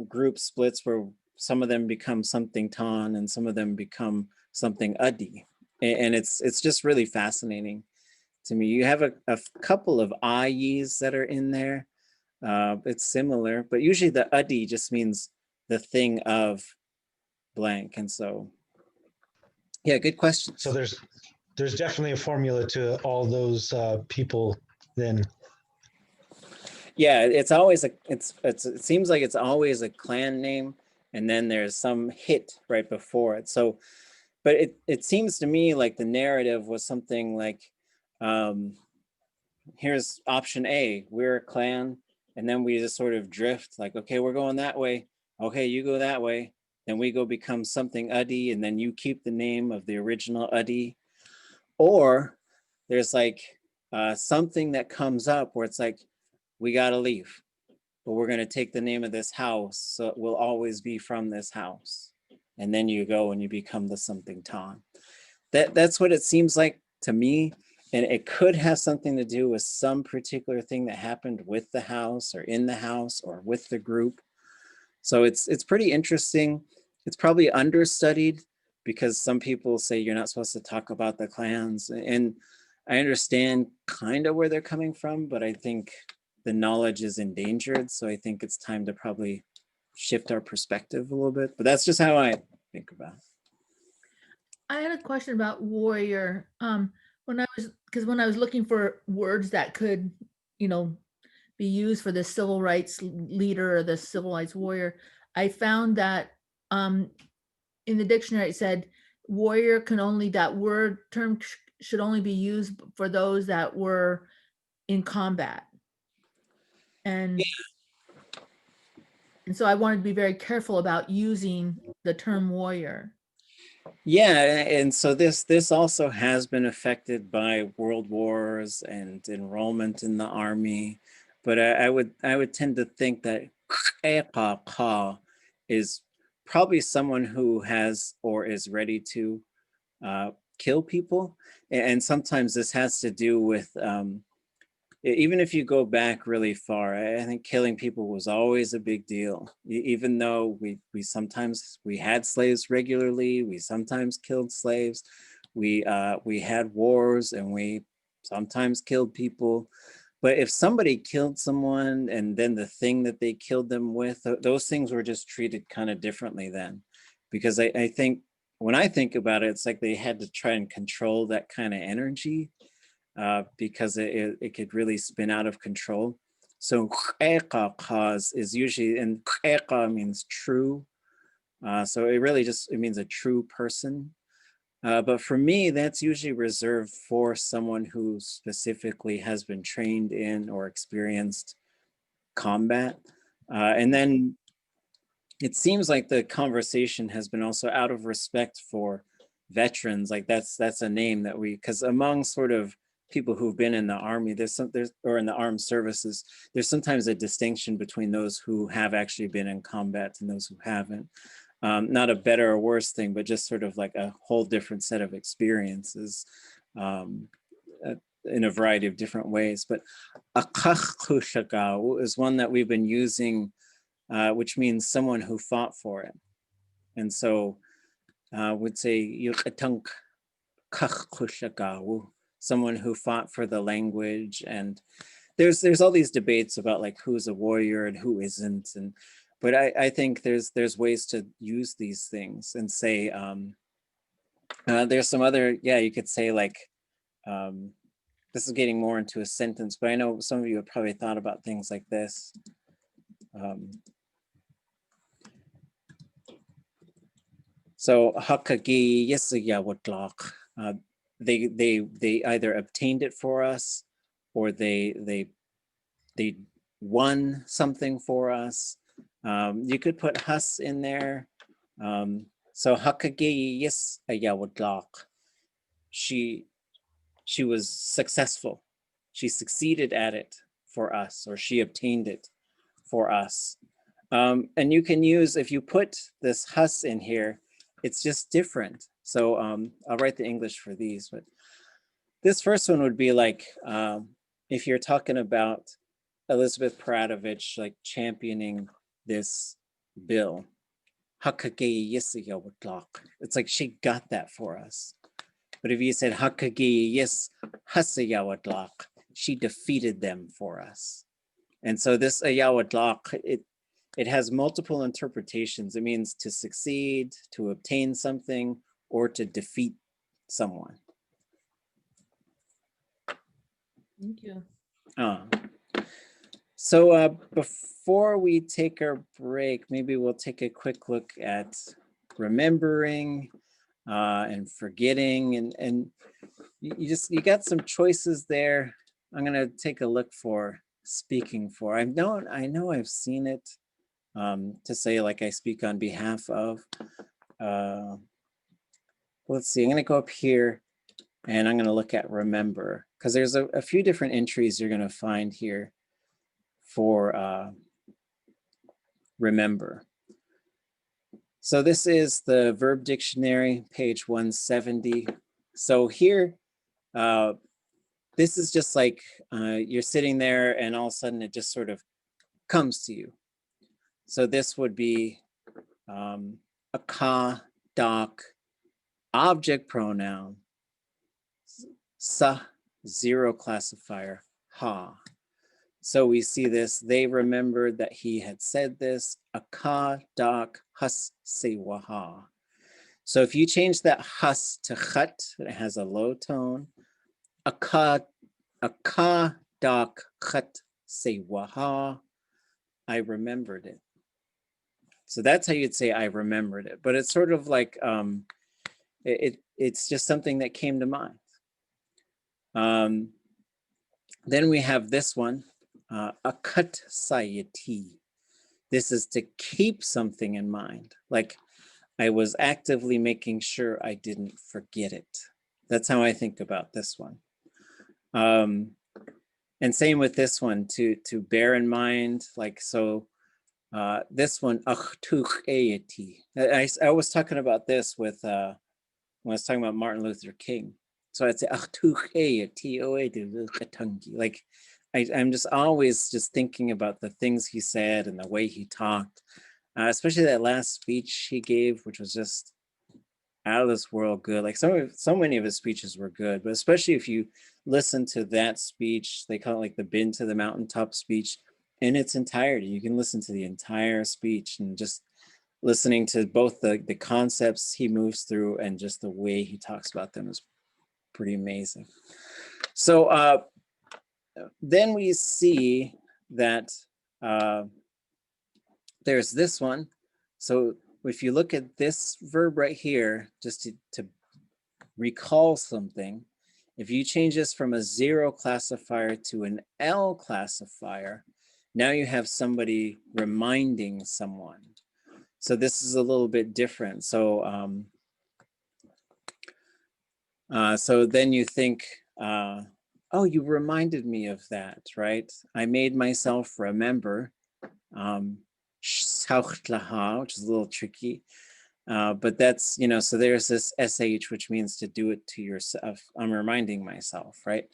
group splits where some of them become something Tan and some of them become something Adi. And it's just really fascinating to me. You have a couple of Ayis that are in there. It's similar, but usually the Adi just means the thing of blank. And so, yeah, good question. So there's definitely a formula to all those people then. Yeah, it's always it seems like it's always a clan name, and then there's some hit right before it. So, but it seems to me like the narrative was something like, here's option A, we're a clan, and then we just sort of drift like, okay, we're going that way. Okay, you go that way. Then we go become something Adi, and then you keep the name of the original Adi. Or there's like something that comes up where it's like, we got to leave, but we're going to take the name of this house, so it will always be from this house. And then you go and you become the something Tan. That's what it seems like to me. And it could have something to do with some particular thing that happened with the house or in the house or with the group. So it's pretty interesting. It's probably understudied because some people say you're not supposed to talk about the clans. And I understand kind of where they're coming from, but I think the knowledge is endangered. So I think it's time to probably shift our perspective a little bit, but that's just how I think about it. I had a question about warrior. When I was looking for words that could, be used for the civil rights leader or the civil rights warrior, I found that in the dictionary it said warrior that word term should only be used for those that were in combat. And so I wanted to be very careful about using the term warrior. Yeah, and so this also has been affected by world wars and enrollment in the army, but I would tend to think that is probably someone who has or is ready to kill people, and sometimes this has to do with even if you go back really far, I think killing people was always a big deal. Even though we sometimes had slaves regularly, we sometimes killed slaves, we had wars, and we sometimes killed people. But if somebody killed someone and then the thing that they killed them with, those things were just treated kind of differently then. Because I think when I think about it, it's like they had to try and control that kind of energy. Because it could really spin out of control. So cause is usually, and means true. So it really it means a true person. But for me, that's usually reserved for someone who specifically has been trained in or experienced combat. And then it seems like the conversation has been also out of respect for veterans. Like that's a name that because among sort of people who've been in the army, or in the armed services, there's sometimes a distinction between those who have actually been in combat and those who haven't. Not a better or worse thing, but just sort of like a whole different set of experiences in a variety of different ways. But akach is one that we've been using, which means someone who fought for it. And so would say someone who fought for the language. And there's all these debates about like who's a warrior and who isn't. But I think there's ways to use these things and say, there's some other, you could say like, this is getting more into a sentence, but I know some of you have probably thought about things like this. So hakagi yesiyawatlak. They either obtained it for us, or they won something for us. You could put hus in there. So hakagi yesiyawatlak. She was successful. She succeeded at it for us, or she obtained it for us. And you can use, if you put this hus in here, it's just different. So I'll write the English for these, but this first one would be like, if you're talking about Elizabeth Peratrovich, like championing this bill, it's like she got that for us. But if you said she defeated them for us. And so this ayawatlak, it has multiple interpretations. It means to succeed, to obtain something, or to defeat someone. Thank you. So before we take our break, maybe we'll take a quick look at remembering and forgetting, and you got some choices there. I'm gonna take a look for speaking for. I know I've seen it. To say like I speak on behalf of. Let's see, I'm gonna go up here and I'm gonna look at remember, because there's a few different entries you're gonna find here for remember. So this is the verb dictionary, page 170. So here, this is just like you're sitting there and all of a sudden it just sort of comes to you. So this would be a ka, doc, object pronoun, sa, zero classifier, ha. So we see this, they remembered that he had said this, aka dak hus sewaha. So if you change that hus to chat, it has a low tone, aka dak chat sewaha, I remembered it. So that's how you'd say I remembered it, but it's sort of like, it's just something that came to mind. Then we have this one, akat sayati. This is to keep something in mind. Like I was actively making sure I didn't forget it. That's how I think about this one. And same with this one, to bear in mind, like, so this one, achtuch. I was talking about this with, when I was talking about Martin Luther King. So I'd say, like, I'm just always just thinking about the things he said and the way he talked, especially that last speech he gave, which was just out of this world good. Like so many of his speeches were good, but especially if you listen to that speech, they call it like the Been to the Mountaintop speech in its entirety. You can listen to the entire speech and just listening to both the concepts he moves through and just the way he talks about them is pretty amazing. So then we see that there's this one. So if you look at this verb right here, just to recall something, if you change this from a zero classifier to an L classifier, now you have somebody reminding someone. So this is a little bit different. So so then you think, oh, you reminded me of that, right? I made myself remember, which is a little tricky. But that's, you know, so there's this SH, which means to do it to yourself. I'm reminding myself, right?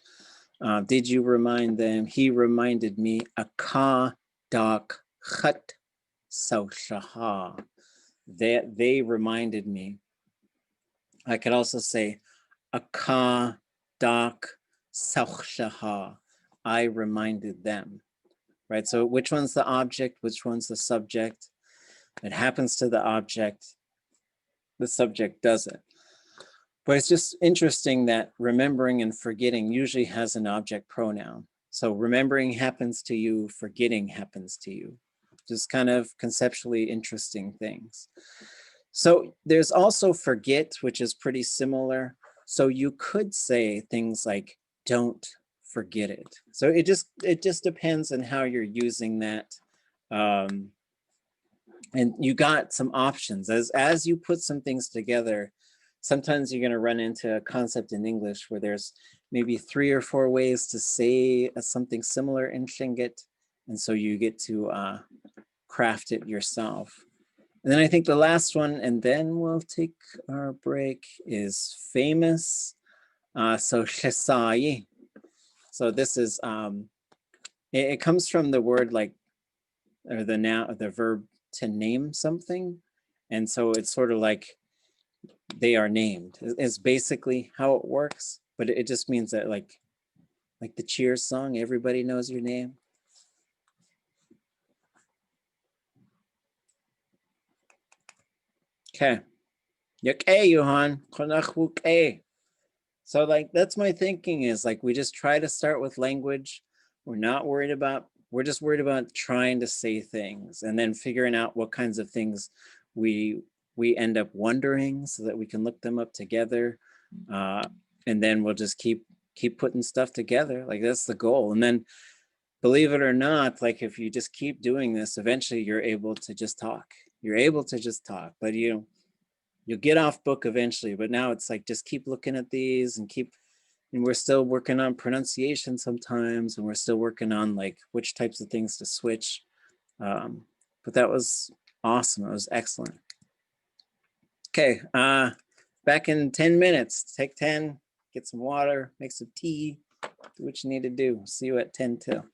Did you remind them? He reminded me, aka dak chat saushaha. They reminded me. I could also say, aka dak saushaha. I reminded them, right? So which one's the object? Which one's the subject? It happens to the object. The subject doesn't. But it's just interesting that remembering and forgetting usually has an object pronoun. So remembering happens to you, forgetting happens to you. Just kind of conceptually interesting things. So there's also forget, which is pretty similar. So you could say things like, don't forget it. So it just depends on how you're using that. And you got some options as you put some things together. Sometimes you're going to run into a concept in English where there's maybe 3 or 4 ways to say something similar in Tlingit, and so you get to craft it yourself. And then I think the last one, and then we'll take our break, is famous. So shesai. So this is it comes from the word like, or the noun, the verb to name something. And so it's sort of like they are named is basically how it works, but it just means that like the Cheers song, everybody knows your name. Okay. Johan. So like, that's my thinking is like, we just try to start with language. We're just worried about trying to say things and then figuring out what kinds of things we end up wondering so that we can look them up together. And then we'll just keep putting stuff together. Like that's the goal. And then believe it or not, like if you just keep doing this, eventually you're able to just talk. You're able to just talk, but you'll get off book eventually. But now it's like, just keep looking at these and we're still working on pronunciation sometimes, and we're still working on like which types of things to switch. But that was awesome. It was excellent. Okay, back in 10 minutes. Take 10, get some water, make some tea, do what you need to do. See you at 10 till.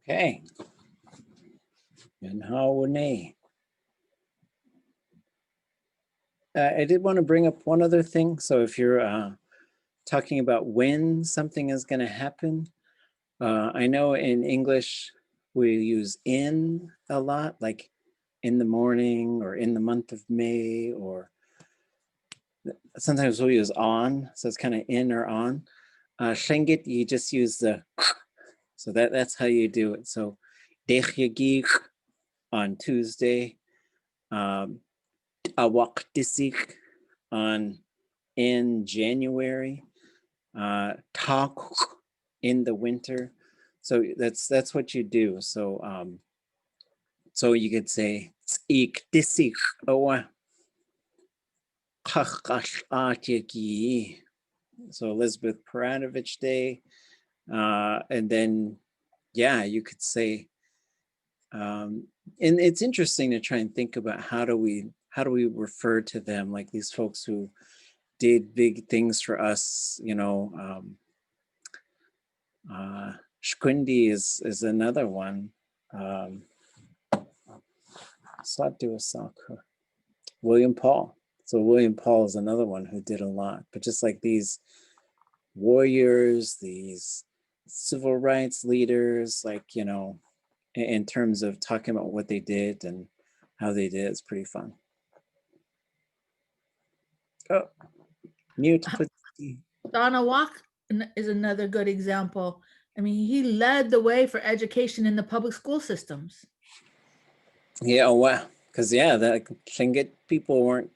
Okay. And how I did want to bring up one other thing. So if you're talking about when something is going to happen, I know in English we use in a lot, like in the morning or in the month of May, or sometimes we'll use on, so it's kind of in or on. Tlingit, you just use the, so that's how you do it. So dech on Tuesday, awak disik on in January, talk in the winter. So that's what you do. So so you could say ik disik owa. So Elizabeth Paranovich Day, and then yeah, you could say, and it's interesting to try and think about how do we refer to them, like these folks who did big things for us, you know. Shkundi is another one. William Paul. So William Paul is another one who did a lot, but just like these warriors, these civil rights leaders, like, you know, in terms of talking about what they did and how they did, it's pretty fun. Oh, mute. Donna Walk is another good example. I mean, he led the way for education in the public school systems. Yeah, oh, wow. Because yeah, the Tlingit people weren't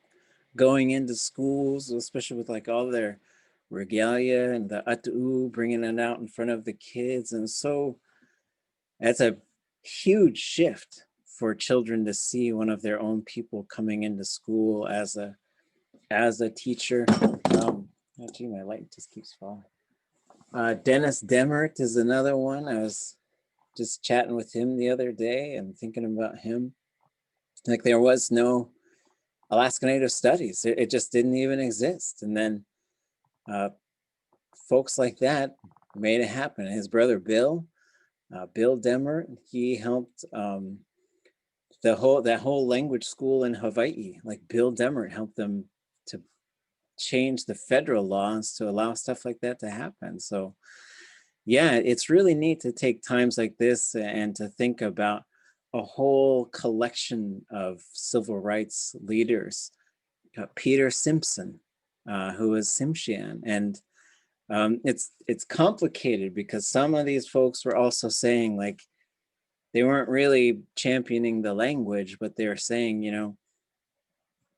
going into schools, especially with like all their regalia and the atu, bringing it out in front of the kids. And so that's a huge shift for children to see one of their own people coming into school as a teacher. Oh, gee, my light just keeps falling. Dennis Demert is another one. I was just chatting with him the other day and thinking about him. Like there was no Alaska Native Studies. It just didn't even exist. And then folks like that made it happen. His brother Bill Demert, he helped that whole language school in Hawaii. Like Bill Demert helped them to change the federal laws to allow stuff like that to happen. So yeah, it's really neat to take times like this and to think about a whole collection of civil rights leaders. Peter Simpson, who was Tsimshian, and it's complicated because some of these folks were also saying, like, they weren't really championing the language, but they were saying, you know,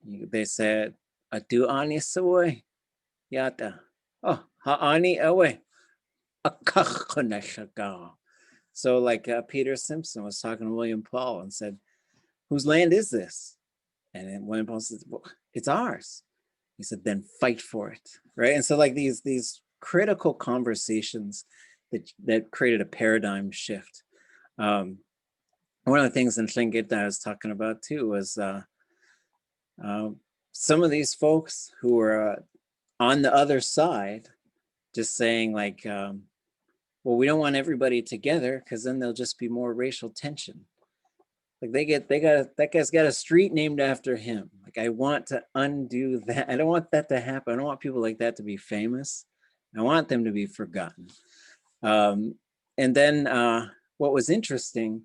they said, "Adu ani sawoy yata, oh haani awe akach." So like Peter Simpson was talking to William Paul and said, "Whose land is this?" And then William Paul said, "Well, it's ours." He said, "Then fight for it," right? And so like these critical conversations that created a paradigm shift. One of the things in Tlingit that I was talking about too was some of these folks who were on the other side just saying like, well, we don't want everybody together because then there'll just be more racial tension. Like that guy's got a street named after him. Like I want to undo that. I don't want that to happen. I don't want people like that to be famous. I want them to be forgotten. And then what was interesting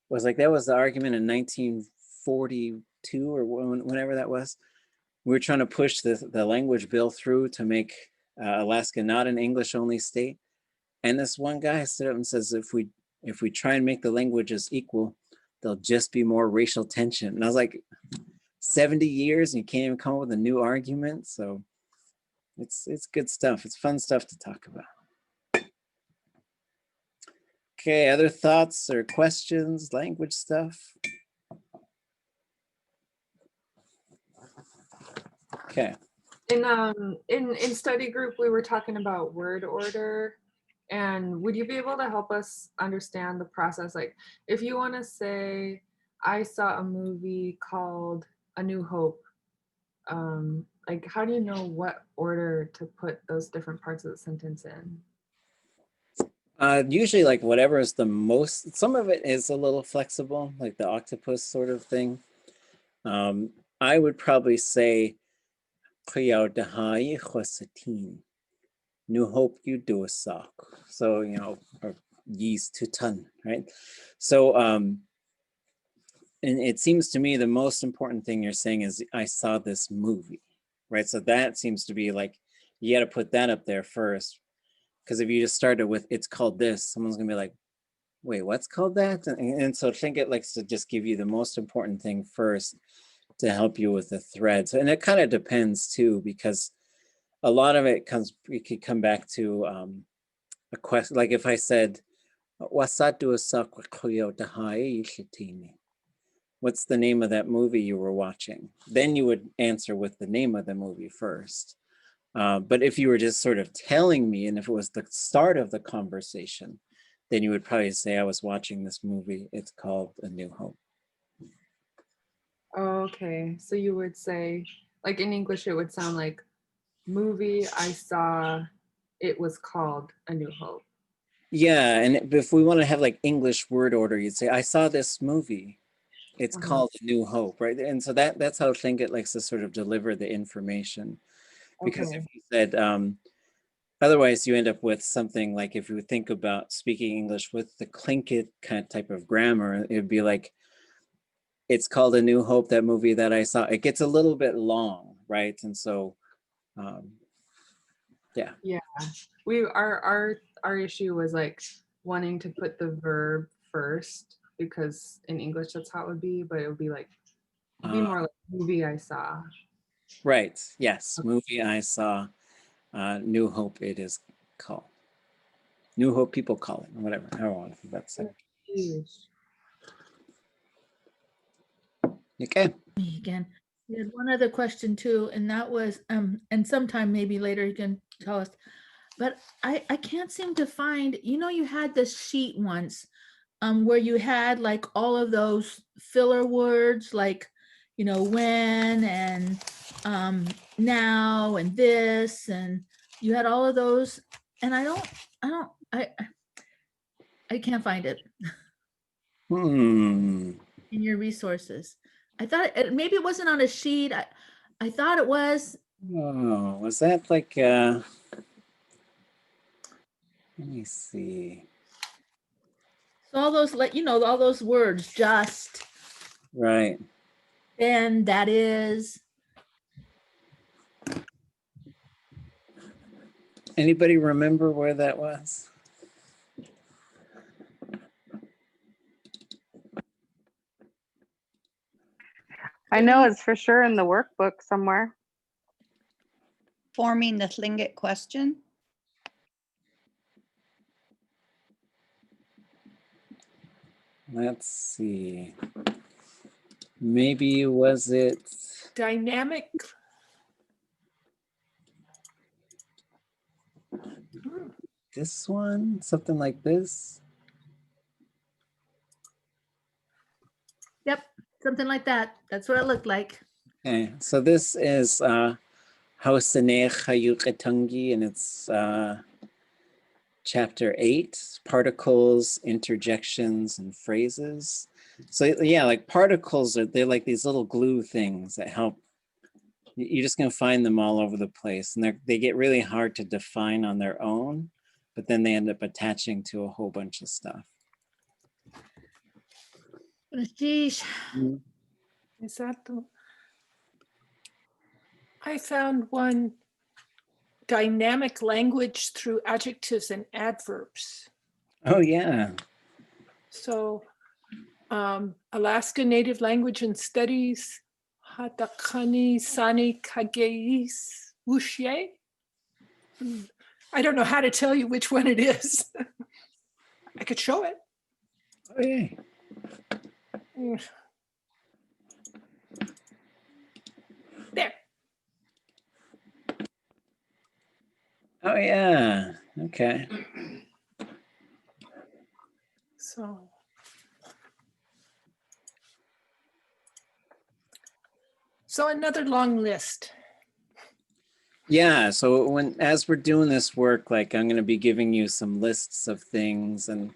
was like that was the argument in 1942 or whenever that was. We were trying to push the language bill through to make Alaska not an English only state. And this one guy stood up and says, if we try and make the languages equal, there'll just be more racial tension. And I was like, 70 years and you can't even come up with a new argument. So it's good stuff. It's fun stuff to talk about. Okay, other thoughts or questions, language stuff? Okay. In study group, we were talking about word order. And would you be able to help us understand the process? Like if you want to say, I saw a movie called A New Hope, like how do you know what order to put those different parts of the sentence in? Usually like whatever is the most, some of it is a little flexible, like the octopus sort of thing. I would probably say "Kuyaw dahai chwasatin." New hope you do a sock. So, you know, or yeast to ton, right? So and it seems to me the most important thing you're saying is I saw this movie, right? So that seems to be like, you got to put that up there first. Because if you just started with it's called this, someone's gonna be like, wait, what's called that? And so Tlingit likes to just give you the most important thing first to help you with the thread. So, and it kind of depends too, because a lot of it it could come back to a question. Like if I said, what's the name of that movie you were watching? Then you would answer with the name of the movie first. But if you were just sort of telling me, and if it was the start of the conversation, then you would probably say, I was watching this movie. It's called A New Hope. Okay, so you would say, like in English, it would sound like movie I saw, it was called A New Hope. Yeah, and if we want to have like English word order, you'd say, I saw this movie. It's called A New Hope, right? And so that's how Tlingit likes to sort of deliver the information. Because if you said, otherwise you end up with something like, if you think about speaking English with the Tlingit kind of type of grammar, it'd be like, it's called A New Hope, that movie that I saw. It gets a little bit long, right? And so, yeah. Yeah, our issue was like wanting to put the verb first, because in English that's how it would be, but it would be like, it'd be more like movie I saw. Right, yes, movie I saw, New Hope it is called. New Hope people call it, whatever, I don't want to think that's it. Okay. Me again. We had one other question too, and that was, and sometime maybe later you can tell us, but I can't seem to find, you know, you had this sheet once, where you had like all of those filler words, like, you know, when and now and this, and you had all of those, and I can't find it in your resources. I thought maybe it wasn't on a sheet. I thought it was. Oh, was that like, let me see. So all those, like, you know, all those words, just, Right. then, that is. Anybody remember where that was? I know it's for sure in the workbook somewhere. Forming the Tlingit question. Let's see. Maybe was it Dynamic. this one? Something like this? Yep, something like that. That's what it looked like. Okay, so this is Hausaneh Chayuqetungi, and it's chapter 8, particles, interjections, and phrases. So yeah, like particles they're like these little glue things that help. You're just gonna find them all over the place, and they get really hard to define on their own, but then they end up attaching to a whole bunch of stuff. Geez. Is that the? I found one, dynamic language through adjectives and adverbs. Oh yeah. So Alaska Native Language and Studies, Hatakani Sani Kageis Wuxie. I don't know how to tell you which one it is. I could show it. Oh yeah. There. Oh yeah. Okay. So another long list. Yeah, so as we're doing this work, like I'm going to be giving you some lists of things, and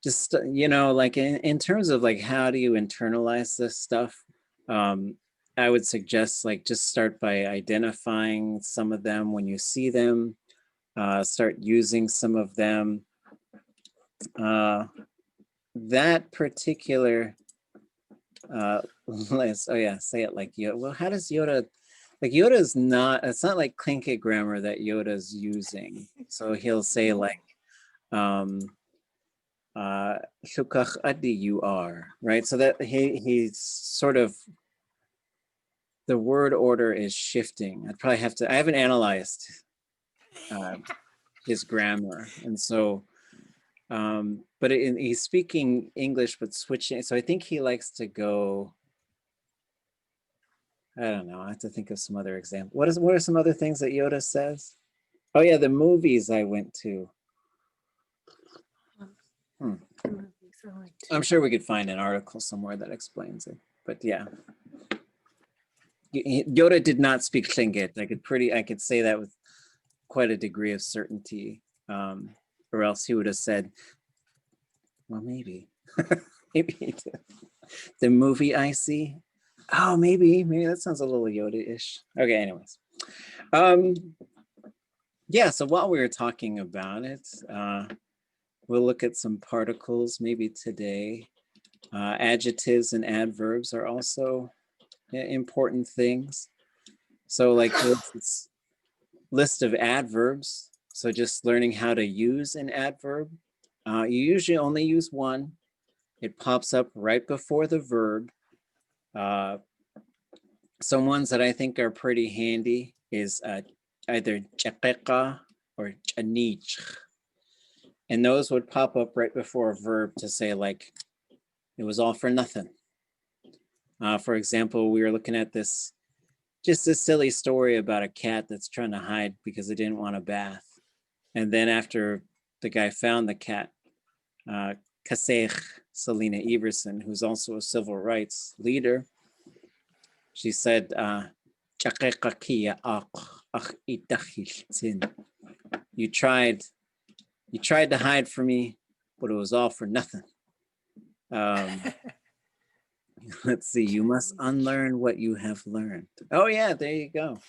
just like in terms of like how do you internalize this stuff, I would suggest like just start by identifying some of them when you see them, start using some of them. That particular list, oh yeah, say it like Yoda. Well, how does Yoda, like Yoda's not, it's not like Tlingit grammar that Yoda's using. So he'll say like, Shukach adi you are, right? So that he's sort of, the word order is shifting. I'd probably have to, I haven't analyzed his grammar. And so, but he's speaking English, but switching. So I think he likes to go, I don't know. I have to think of some other example. What are some other things that Yoda says? Oh yeah, the movies I went to. I'm sure we could find an article somewhere that explains it. But yeah, Yoda did not speak Tlingit. I could say that with quite a degree of certainty, or else he would have said, well, maybe, maybe he did. The movie I see. Oh, maybe that sounds a little Yoda-ish. Okay, anyways. Yeah, so while we were talking about it, we'll look at some particles maybe today. Adjectives and adverbs are also important things. So like this list of adverbs, so just learning how to use an adverb. You usually only use one. It pops up right before the verb. Some ones that I think are pretty handy is either chaqiqa or chanich. And those would pop up right before a verb to say like, it was all for nothing. For example, we were looking at this, just a silly story about a cat that's trying to hide because it didn't want a bath. And then after the guy found the cat, Kasech Selena Everson, who's also a civil rights leader, she said, you tried to hide from me, but it was all for nothing. Let's see, you must unlearn what you have learned. Oh yeah, there you go.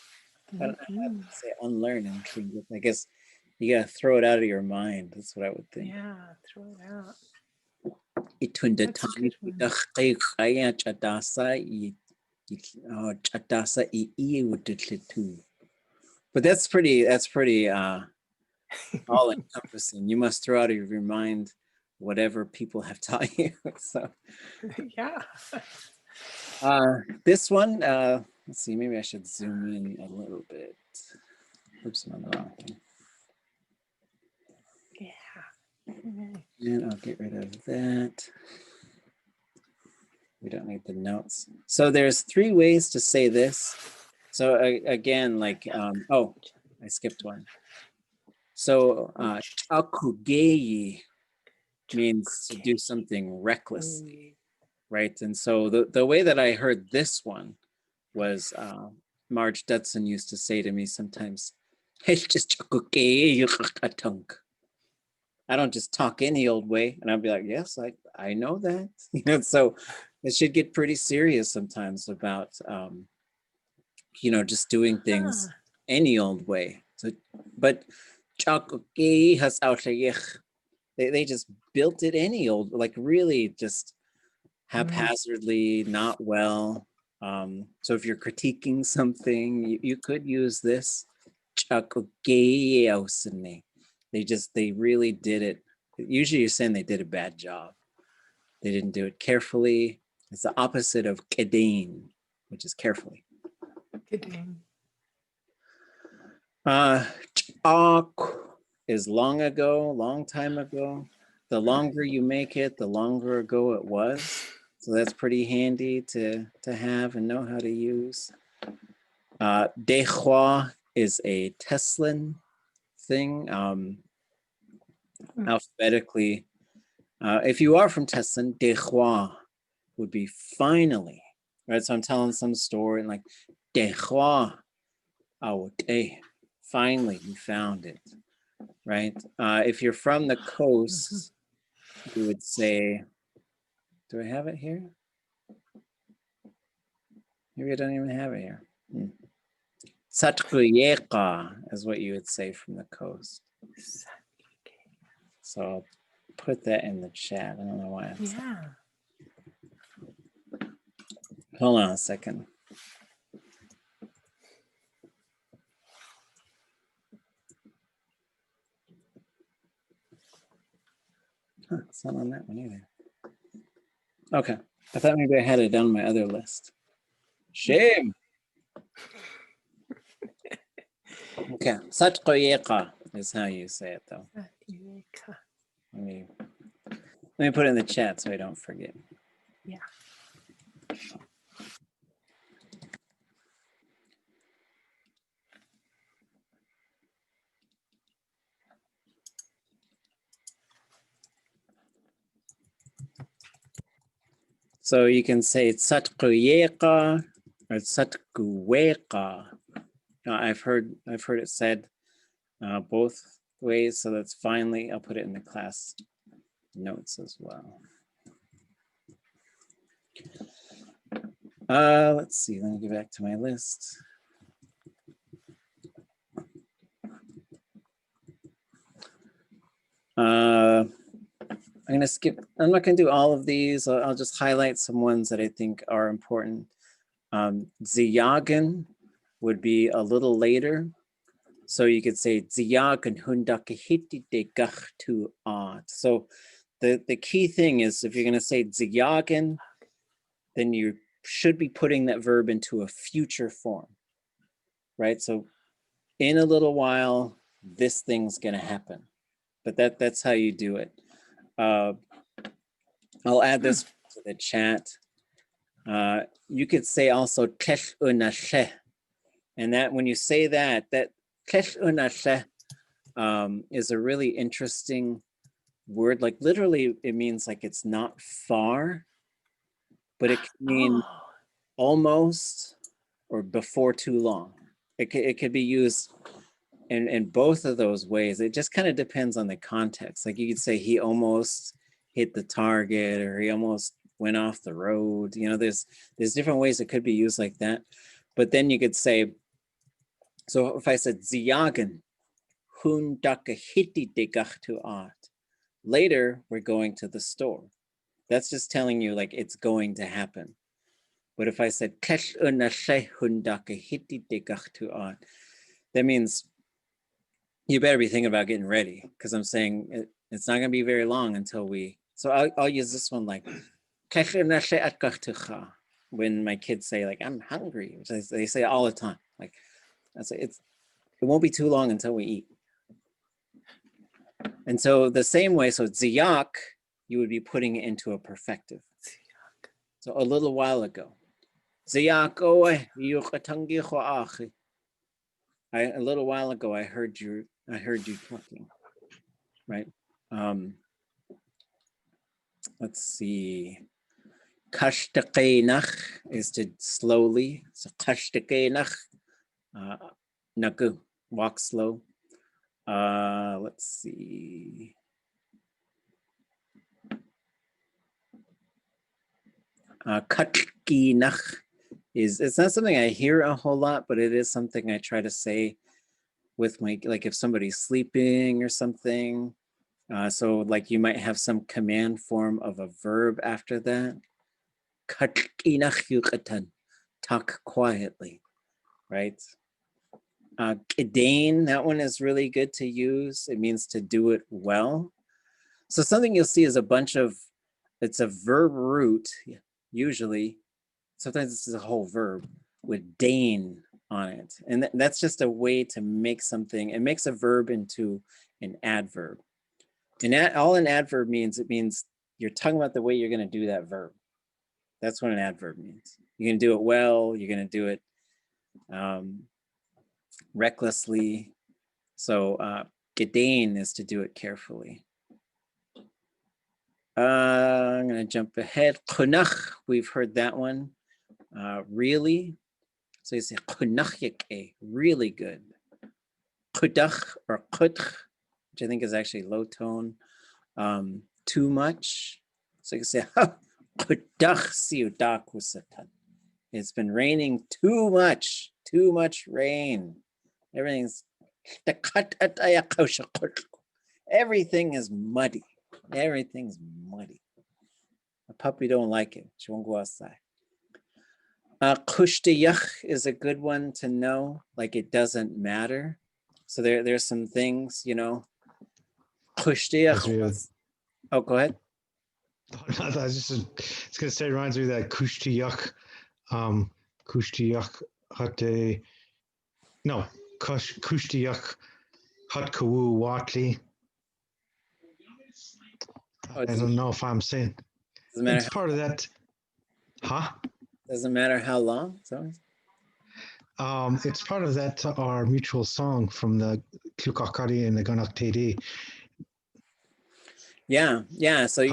I don't know how to say unlearn in Tlingit. I guess you gotta throw it out of your mind. That's what I would think. Yeah, throw it out. That's a good one. But that's pretty all encompassing. You must throw out of your mind whatever people have taught you. So Yeah. this one, let's see, maybe I should zoom in a little bit. Oops, I'm on the wrong thing. Yeah. And I'll get rid of that. We don't need the notes. So there's 3 ways to say this. So again, like, oh, I skipped one. So chakugeyi means to do something recklessly, right? And so the way that I heard this one was Marge Dudson used to say to me sometimes, I don't just talk any old way. And I'd be like, yes, I know that. So it should get pretty serious sometimes about, just doing things any old way. So, but they just built it any old, like really just haphazardly, not well. So if you're critiquing something, you could use this. They really did it. Usually you're saying they did a bad job. They didn't do it carefully. It's the opposite of kedin, which is carefully. Kidding. Is long ago, long time ago. The longer you make it, the longer ago it was. So that's pretty handy to have and know how to use. Dehua is a Teslin thing. Alphabetically, if you are from Teslin, Dehua would be finally, right? So I'm telling some story and like Dehua, Oh, okay. Finally, you found it, right? If you're from the coast, you would say, do I have it here? Maybe I don't even have it here. Satkuyeka is what you would say from the coast. So I'll put that in the chat. I don't know why. Yeah. Hold on a second. Huh, it's not on that one either. Okay. I thought maybe I had it on my other list. Shame. Okay. Satkuyeka is how you say it though. Let me put it in the chat so I don't forget. Yeah. So you can say Satkuyeka or Satkuweka. I've heard it said both ways, so that's finally, I'll put it in the class notes as well. Let's see, let me get back to my list. I'm gonna skip, I'm not gonna do all of these. I'll just highlight some ones that I think are important. Ziyagen would be a little later. So you could say Ziyagen hundakahiti de gachtu art. So the key thing is if you're gonna say Ziyagen, then you should be putting that verb into a future form, right? So in a little while, this thing's gonna happen, but that's how you do it. I'll add this to the chat. You could say also kesh unashe, and that when you say that kesh unashe is a really interesting word. Like literally, it means like it's not far, but it can mean almost or before too long. It could be used in both of those ways. It just kind of depends on the context. Like you could say he almost hit the target or he almost went off the road. You know, there's different ways it could be used like that. But then you could say, so if I said Ziyagen, hun dakahiti degachtu art. Later, we're going to the store. That's just telling you like it's going to happen. But if I said kesh unashe hun dakahiti degachtu art, that means you better be thinking about getting ready because I'm saying it's not going to be very long until we. So I'll use this one like when my kids say like I'm hungry, which they say all the time. Like I say it won't be too long until we eat. And so the same way, so ziyak, you would be putting it into a perfective. So a little while ago, ziyak a little while ago I heard you talking, right? Let's see. Kashtaqeinach is to slowly. So kashtaqeinach, naku, walk slow. Let's see. Katkinach it's not something I hear a whole lot, but it is something I try to say with my, like if somebody's sleeping or something. So like you might have some command form of a verb after that. Talk quietly, right? Kidain, that one is really good to use. It means to do it well. So something you'll see is a bunch of, it's a verb root, usually. Sometimes this is a whole verb with dain on it. And that's just a way to make something, it makes a verb into an adverb. And all an adverb means, it means you're talking about the way you're going to do that verb. That's what an adverb means. You're going to do it well, you're going to do it recklessly. So gedain is to do it carefully. I'm going to jump ahead. Kunach, we've heard that one. Really. So you say kunach really good. Kudach or kutch, which I think is actually low tone. Too much. So you can say kudach siudakusatan. It's been raining too much rain. Everything's everything is muddy. Everything's muddy. A puppy don't like it. She won't go outside. Kushtiyach is a good one to know, like it doesn't matter. So there's some things, you know. Kushtiyach. Oh, go ahead. I was just gonna say, it reminds me of that Kushtiyach. Kushtiyach hate. No, Kushtiyach hut kawu watli. I don't know if I'm saying. It's part of that. Huh? Doesn't matter how long. So. It's part of that our mutual song from the Klukakari and the Ganak TD. Yeah. So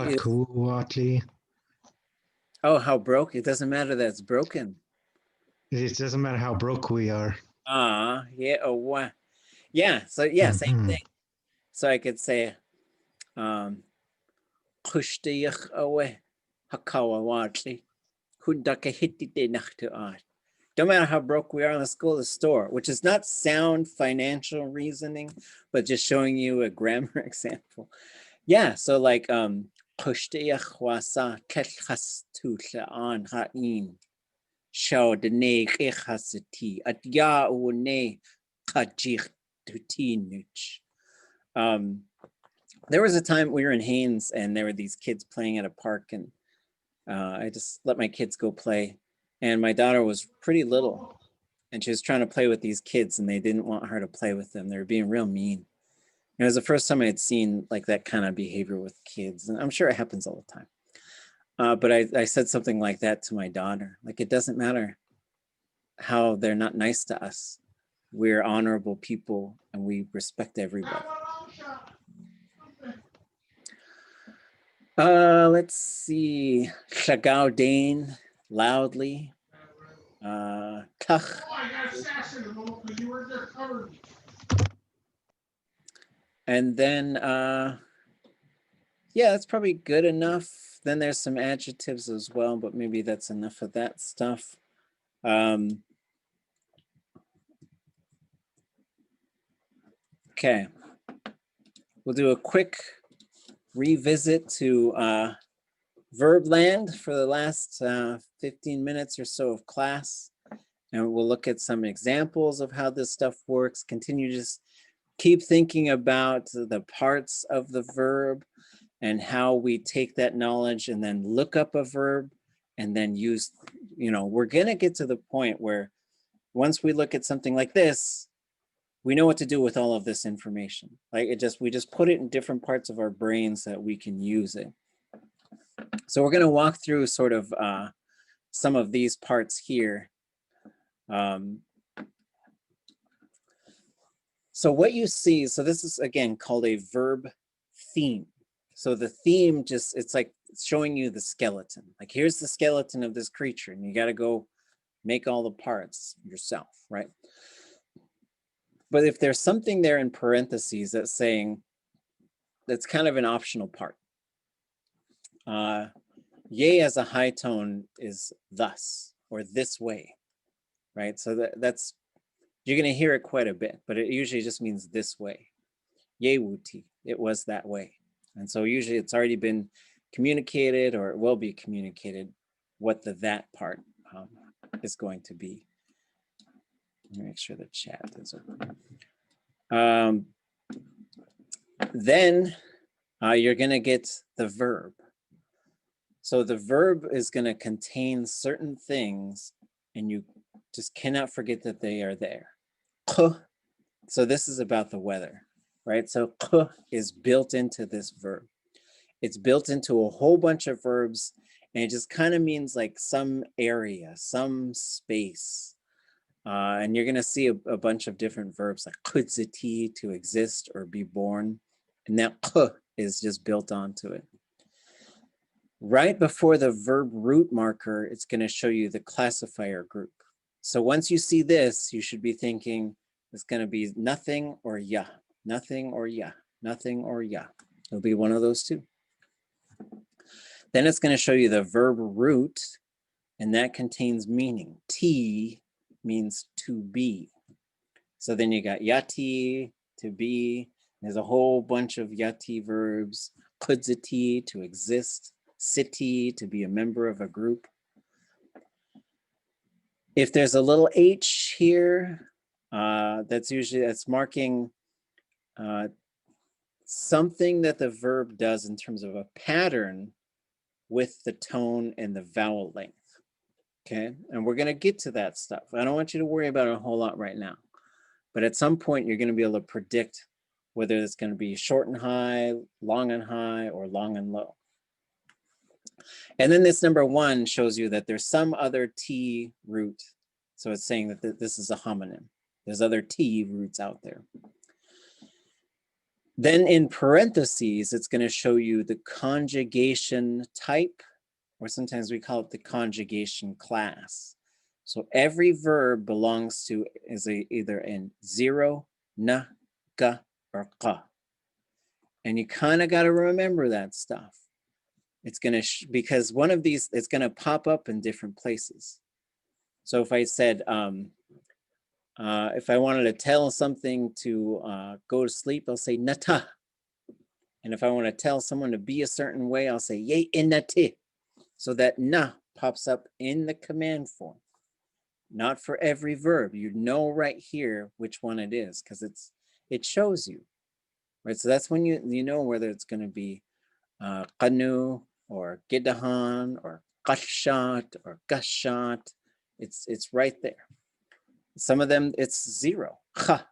oh, how broke? It doesn't matter that it's broken. It doesn't matter how broke we are. Yeah. Oh, wow. Yeah. So yeah, same thing. So I could say, Kushtiyach awe hakawawatli hundakahitite nachtuat. Don't matter how broke we are, let's go to the store, which is not sound financial reasoning, but just showing you a grammar example. Yeah, so like Kushtiyach wasa kelchas tu an ha'in shao dene kechasati at ya une kajich tutinuch. There was a time we were in Haynes and there were these kids playing at a park, and I just let my kids go play. And my daughter was pretty little and she was trying to play with these kids and they didn't want her to play with them. They were being real mean. It was the first time I had seen like that kind of behavior with kids. And I'm sure it happens all the time. But I said something like that to my daughter. Like, it doesn't matter how they're not nice to us. We're honorable people and we respect everybody. Let's see. Shagao Dane, loudly. Kach. And then, yeah, that's probably good enough. Then there's some adjectives as well, but maybe that's enough of that stuff. Okay. We'll do a quick revisit to verb land for the last 15 minutes or so of class. And we'll look at some examples of how this stuff works. Continue to just keep thinking about the parts of the verb and how we take that knowledge and then look up a verb and then use, you know, we're gonna get to the point where once we look at something like this, we know what to do with all of this information. Like we just put it in different parts of our brains so that we can use it. So we're gonna walk through sort of some of these parts here. So what you see, so this is again called a verb theme. So the theme just, it's like showing you the skeleton. Like, here's the skeleton of this creature and you got to go make all the parts yourself, right? But if there's something there in parentheses that's saying, that's kind of an optional part. Yea as a high tone is thus or this way, right? So that's, you're going to hear it quite a bit, but it usually just means this way. Yea wuti, it was that way. And so usually it's already been communicated or it will be communicated what the that part is going to be. Let me make sure the chat is open. Then you're going to get the verb. So the verb is going to contain certain things and you just cannot forget that they are there. So this is about the weather, right? So is built into this verb. It's built into a whole bunch of verbs and it just kind of means like some area, some space. And you're going to see a bunch of different verbs like kudziti, to exist or be born. And that is just built onto it. Right before the verb root marker, it's going to show you the classifier group. So once you see this, you should be thinking it's going to be nothing or ya, nothing or ya, nothing or ya. It'll be one of those two. Then it's going to show you the verb root, and that contains meaning. T means to be. So then you got yati, to be. There's a whole bunch of yati verbs. Kudziti, to exist. Siti, to be a member of a group. If there's a little h here, that's marking something that the verb does in terms of a pattern with the tone and the vowel length. Okay, and we're going to get to that stuff. I don't want you to worry about it a whole lot right now, but at some point you're going to be able to predict whether it's going to be short and high, long and high, or long and low. And then this number 1 shows you that there's some other T root. So it's saying that this is a homonym. There's other T roots out there. Then in parentheses, it's going to show you the conjugation type, or sometimes we call it the conjugation class. So every verb belongs to either in 0, na, ga, or qa. And you kind of got to remember that stuff. It's going to, because one of these, it's going to pop up in different places. So if I said, if I wanted to tell something to go to sleep, I'll say nata. And if I want to tell someone to be a certain way, I'll say ye inati. So that na pops up in the command form. Not for every verb. You know right here which one it is because it shows you. Right? So that's when you know whether it's going to be qanu or gidahan or qashat or gashat. It's right there. Some of them, it's 0. Kha,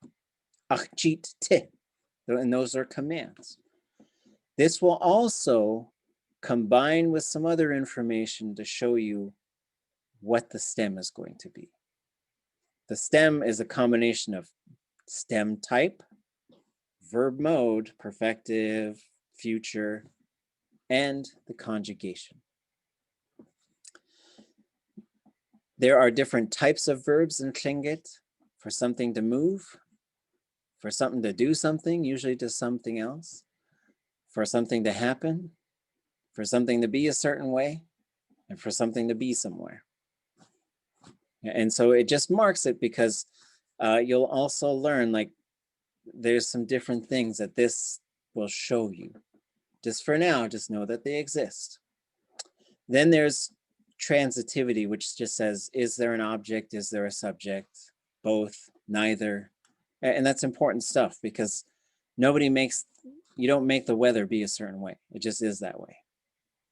achjit, te. And those are commands. This will also combine with some other information to show you what the stem is going to be. The stem is a combination of stem type, verb mode, perfective, future, and the conjugation. There are different types of verbs in Tlingit. For something to move, for something to do something, usually to something else, for something to happen, for something to be a certain way, and for something to be somewhere. And so it just marks it because you'll also learn, like, there's some different things that this will show you. Just for now, just know that they exist. Then there's transitivity, which just says, is there an object? Is there a subject? Both, neither. And that's important stuff because you don't make the weather be a certain way. It just is that way.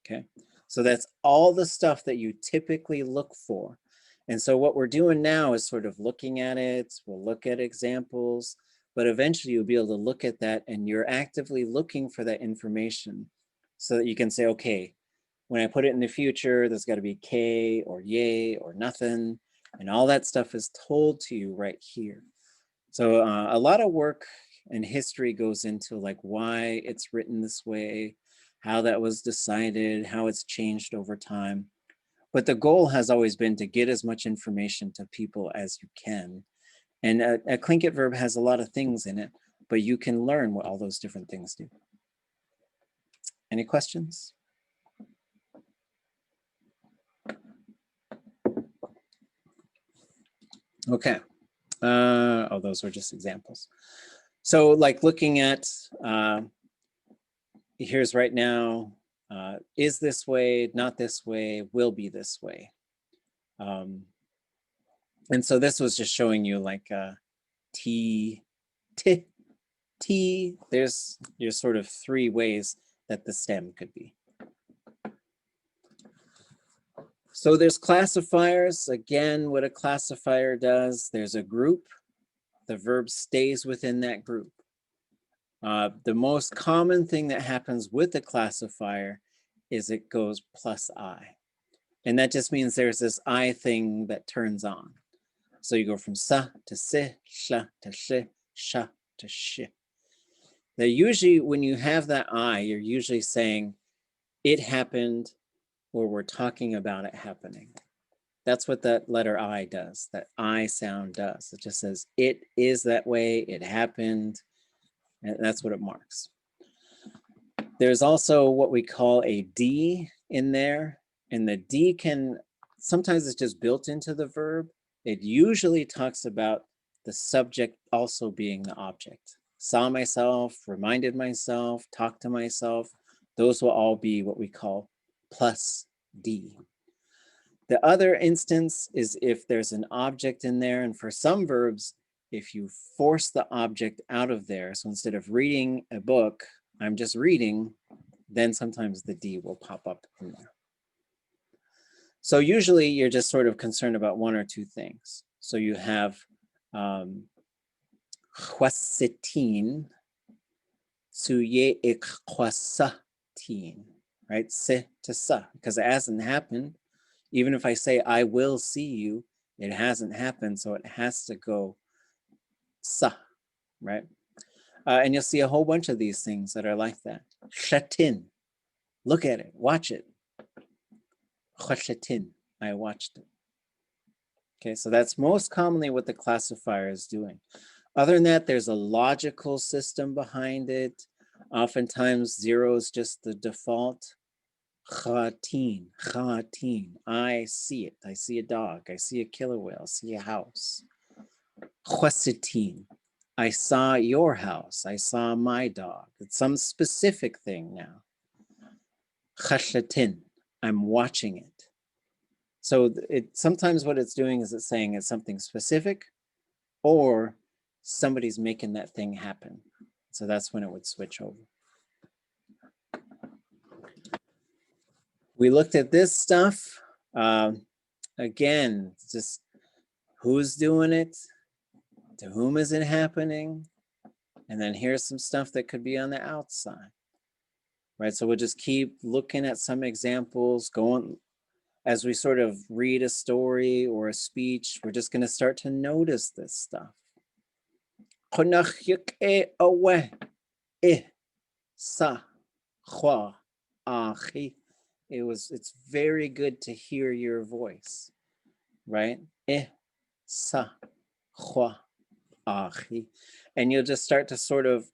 Okay. So that's all the stuff that you typically look for. And so what we're doing now is sort of looking at it. We'll look at examples, but eventually you'll be able to look at that and you're actively looking for that information so that you can say, okay, when I put it in the future, there's got to be K or yay or nothing. And all that stuff is told to you right here. So a lot of work and history goes into like why it's written this way, how that was decided, how it's changed over time. But the goal has always been to get as much information to people as you can. And a Tlingit verb has a lot of things in it, but you can learn what all those different things do. Any questions? Okay. Oh, those were just examples. So like looking at, here's right now, is this way, not this way, will be this way. And so this was just showing you like T, there's sort of 3 ways that the stem could be. So there's classifiers. Again, what a classifier does, there's a group. The verb stays within that group. The most common thing that happens with a classifier is it goes plus I. And that just means there's this I thing that turns on. So you go from sa to si, sha to shi, sha to shi. Now usually when you have that I, you're usually saying it happened or we're talking about it happening. That's what that letter I does, that I sound does. It just says, it is that way, it happened, and that's what it marks. There's also what we call a D in there, and the D can, sometimes it's just built into the verb. It usually talks about the subject also being the object. Saw myself, reminded myself, talked to myself. Those will all be what we call plus D. The other instance is if there's an object in there, and for some verbs, if you force the object out of there, so instead of reading a book, I'm just reading, then sometimes the D will pop up in there. So usually you're just sort of concerned about one or two things. So you have chwasitin, tsuye ikwasatin, right? Se to sa, because it hasn't happened. Even if I say, I will see you, it hasn't happened, so it has to go sa, right? And you'll see a whole bunch of these things that are like that. Shatin, look at it, watch it. Shatin, I watched it. Okay, so that's most commonly what the classifier is doing. Other than that, there's a logical system behind it. Oftentimes 0 is just the default. Chatin, chatin, I see it. I see a dog. I see a killer whale. I see a house. Chwasitin, I saw your house. I saw my dog. It's some specific thing now. Chashatin, I'm watching it. So sometimes what it's doing is it's saying it's something specific, or somebody's making that thing happen. So that's when it would switch over. We looked at this stuff. Again, just who's doing it, to whom is it happening, and then here's some stuff that could be on the outside, right? So we'll just keep looking at some examples, going as we sort of read a story or a speech. We're just going to start to notice this stuff. It's very good to hear your voice, right? And you'll just start to sort of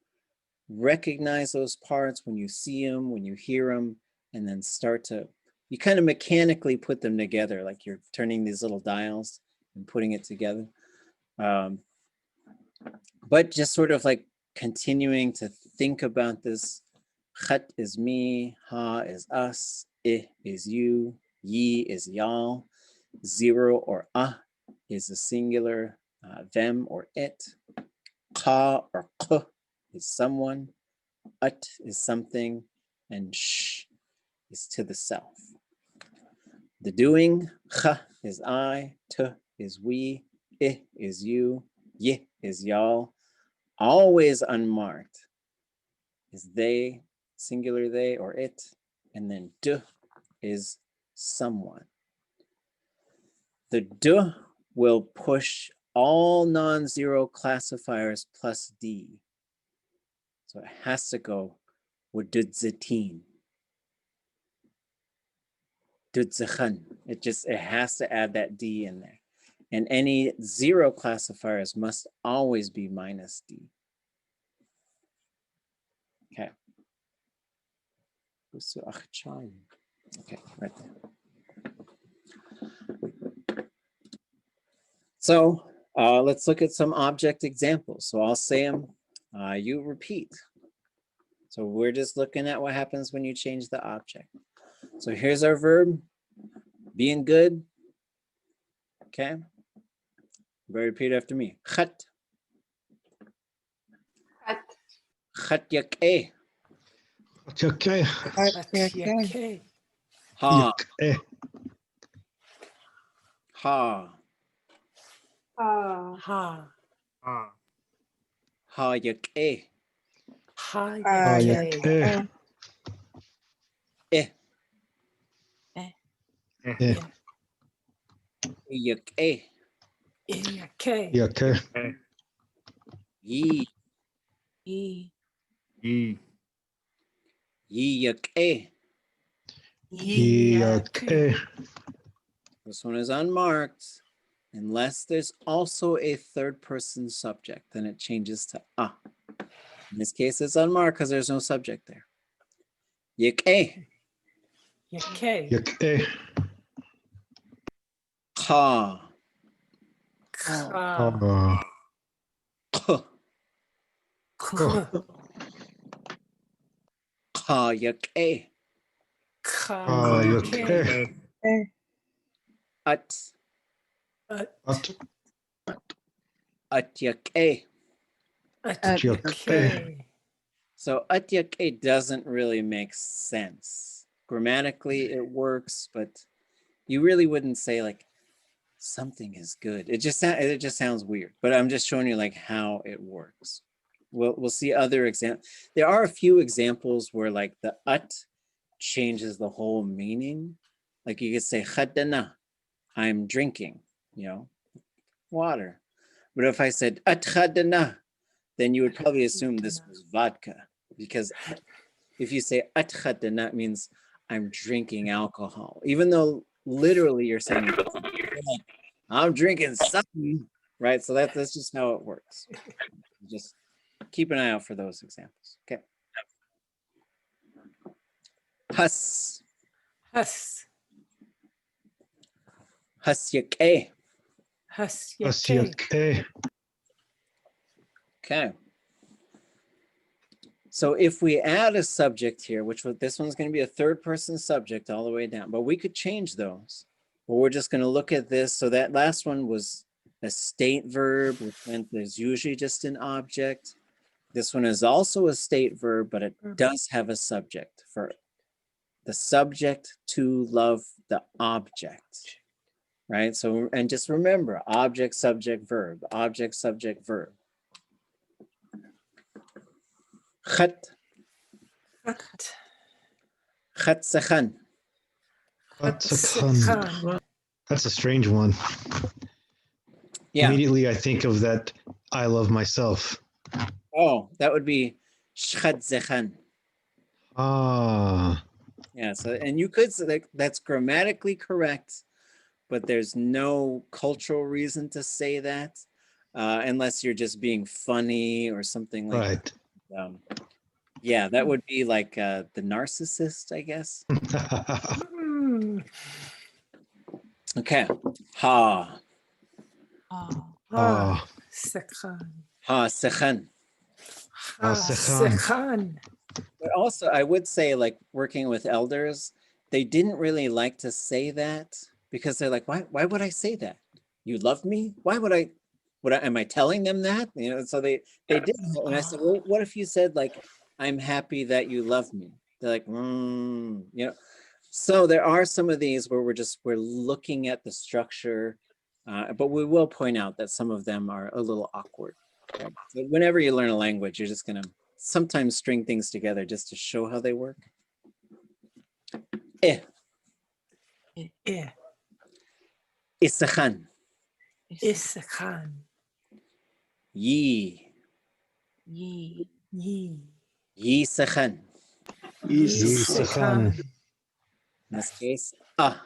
recognize those parts when you see them, when you hear them, and then start to, you kind of mechanically put them together, like you're turning these little dials and putting it together. But just sort of like continuing to think about this. Khat is me, ha is us, I is you, ye is y'all, 0 or is a singular, them or it, ka or k is someone, ut is something, and sh is to the self. The doing, kha is I, t is we, I is you, ye is y'all, always unmarked is they, singular they or it, and then d is someone. The d will push all non-zero classifiers plus d. So it has to go with dudzatin. Dudzakhan. It has to add that d in there. And any 0 classifiers must always be minus d. Okay. Okay, right there. So let's look at some object examples. So I'll say them, you repeat. So we're just looking at what happens when you change the object. So here's our verb, being good. Okay. Everybody repeat after me. Khat. Khat. Khat yak'eh. Okay. Okay. Ha. Eh. Ha. Ha. Ha. Ha yak'eh. Ha. Eh. Eh. Eh. Yak'eh. Okay. Okay. Ye. E. Ye. Ye yak'eh. Okay. This one is unmarked. Unless there's also a third person subject, then it changes to a. In this case, it's unmarked because there's no subject there. Yik'e. Yake. Yake. Ka. Ka. K. Ka. Ka yik'e. Ka. Yake. At. At. At yik'e. Yake. So at yik'e doesn't really make sense. Grammatically, it works, but you really wouldn't say like something is good. It just sounds weird. But I'm just showing you like how it works. We'll see other examples. There are a few examples where like the at changes the whole meaning. Like you could say khadana, I'm drinking, water. But if I said at khadana, then you would probably assume this was vodka, because if you say at khadana, it means I'm drinking alcohol, even though literally you're saying I'm drinking something, right? So that's just how it works. Just keep an eye out for those examples. Okay. Has. Has. Has yake. Has. As Yake. yake. Okay. So if we add a subject here, this one's going to be a third person subject all the way down, but we could change those. But we're just going to look at this. So that last one was a state verb, which meant there's usually just an object. This one is also a state verb, but it does have a subject for the subject to love the object, right? So, and just remember, object, subject, verb, object, subject, verb. Khat. Khat sakhan. Khatsakan. That's a strange one. Yeah. Immediately I think of that I love myself. Oh, that would be shkhad zakhan. Ah. Yeah, so, and you could say that's grammatically correct, but there's no cultural reason to say that unless you're just being funny or something like Right. that. Yeah, that would be like the narcissist, I guess. Okay. Ha. Ah. Sekhan. Ha sekhan. Sekhan. But also, I would say, like working with elders, they didn't really like to say that because they're like, why would I say that? You love me? Why would I? Am I telling them that? So they did. And I said, well, what if you said like, I'm happy that you love me? They're like, So there are some of these where we're looking at the structure, but we will point out that some of them are a little awkward. So whenever you learn a language, you're just gonna sometimes string things together just to show how they work. Isakhan. Isakhan. Yi. Yi. Yisakhan. Yisakhan. In this case, ah.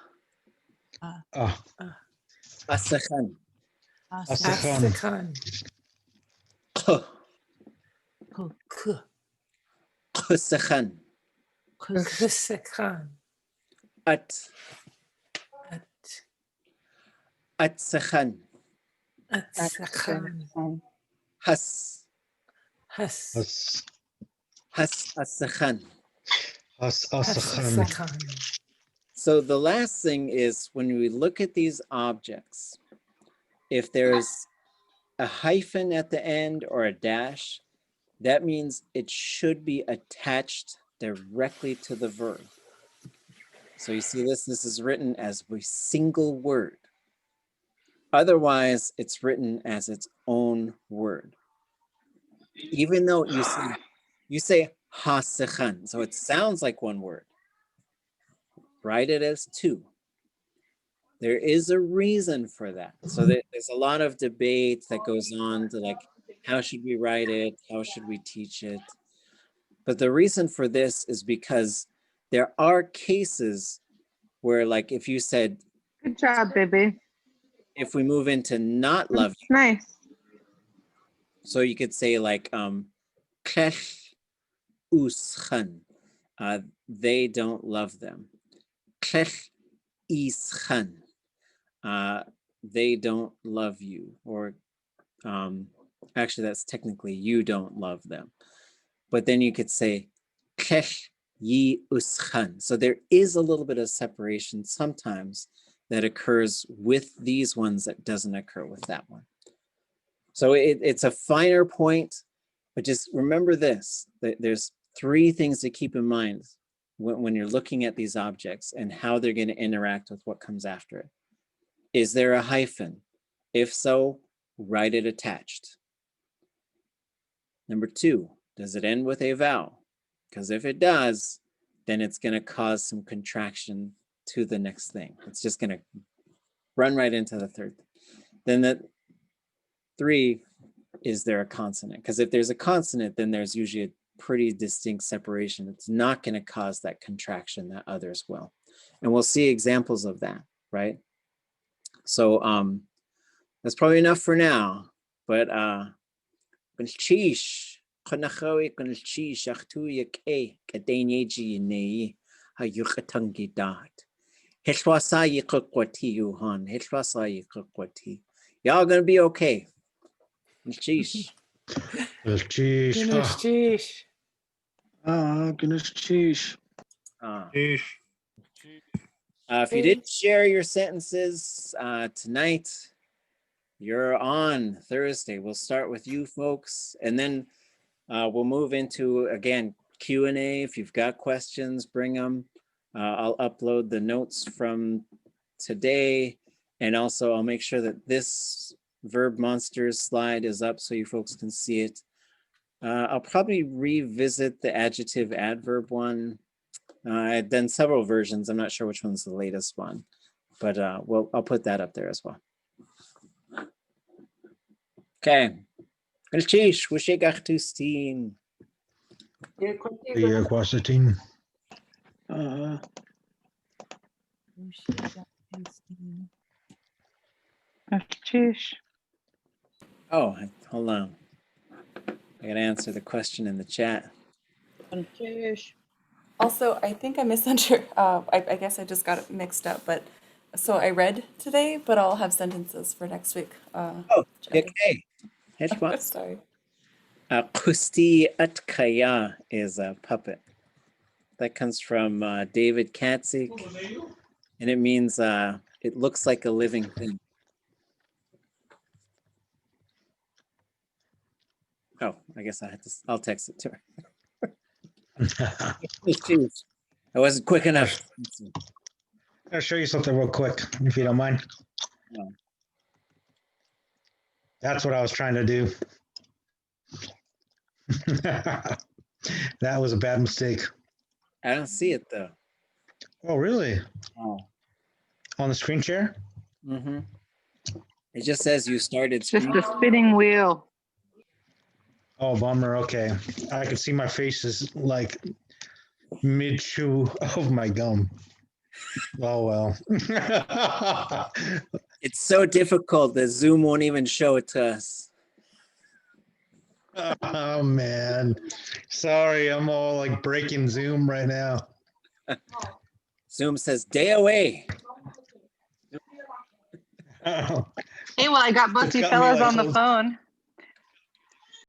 Ah. Asakhan. Asakhan. Kuh. Kusakhan. Kusekhan. At. Atsakhan. Atsakhan. Has. Has. Has asakhan. Asakhan. So the last thing is when we look at these objects, if there's a hyphen at the end or a dash, that means it should be attached directly to the verb. So you see this is written as a single word. Otherwise, it's written as its own word. Even though you say hasekhan, so it sounds like one word. Write it as two. There is a reason for that. So there's a lot of debate that goes on to like, how should we write it? How should we teach it? But the reason for this is because there are cases where like if you said Good job, baby. If we move into not love you, Nice. so you could say like Clell uschan, they don't love them. Clell ischan, they don't love you. Or actually that's technically you don't love them. But then you could say Clell yi uschan. So there is a little bit of separation sometimes that occurs with these ones that doesn't occur with that one. So it's a finer point, but just remember this, that there's three things to keep in mind when you're looking at these objects and how they're going to interact with what comes after it. Is there a hyphen? If so, write it attached. Number two, does it end with a vowel? Because if it does, then it's going to cause some contraction to the next thing. It's just going to run right into the third. Then the three, is there a consonant? Because if there's a consonant, then there's usually a pretty distinct separation. It's not going to cause that contraction that others will. And we'll see examples of that, right? So that's probably enough for now. But y'all gonna be okay. Sheesh. Sheesh. Goodness, sheesh. Goodness, sheesh. Sheesh. If you didn't share your sentences tonight, you're on Thursday. We'll start with you folks, and then we'll move into, again, Q&A. If you've got questions, bring them. I'll upload the notes from today, and also I'll make sure that this Verb Monsters slide is up so you folks can see it. I'll probably revisit the adjective adverb one. I've done several versions. I'm not sure which one's the latest one, but I'll put that up there as well. Okay. Cheesh, wish ik echt toesteen. The quercetin. Sheesh. Oh, hold on. I gotta answer the question in the chat. Also, I think I misunderstood. I guess I just got it mixed up. But so I read today, but I'll have sentences for next week. Oh, Jackie. okay. Hedgehog. Sorry. Kusti Atkaya is a puppet. That comes from David Katzig, and it means it looks like a living thing. Oh, I guess I'll text it to her. I wasn't quick enough. I'll show you something real quick, if you don't mind. No. That's what I was trying to do. That was a bad mistake. I don't see it though. Oh, really? Oh. On the screen share? Mm-hmm. It just says you started Just screen. a spinning wheel. Oh, bummer. Okay. I could see my face is like mid-chew of my gum. Oh, well. It's so difficult that Zoom won't even show it to us. Oh, man. Sorry, I'm all like breaking Zoom right now. Zoom says, "Day away." Hey, well, I got both It's you got me fellas like on the hold- phone.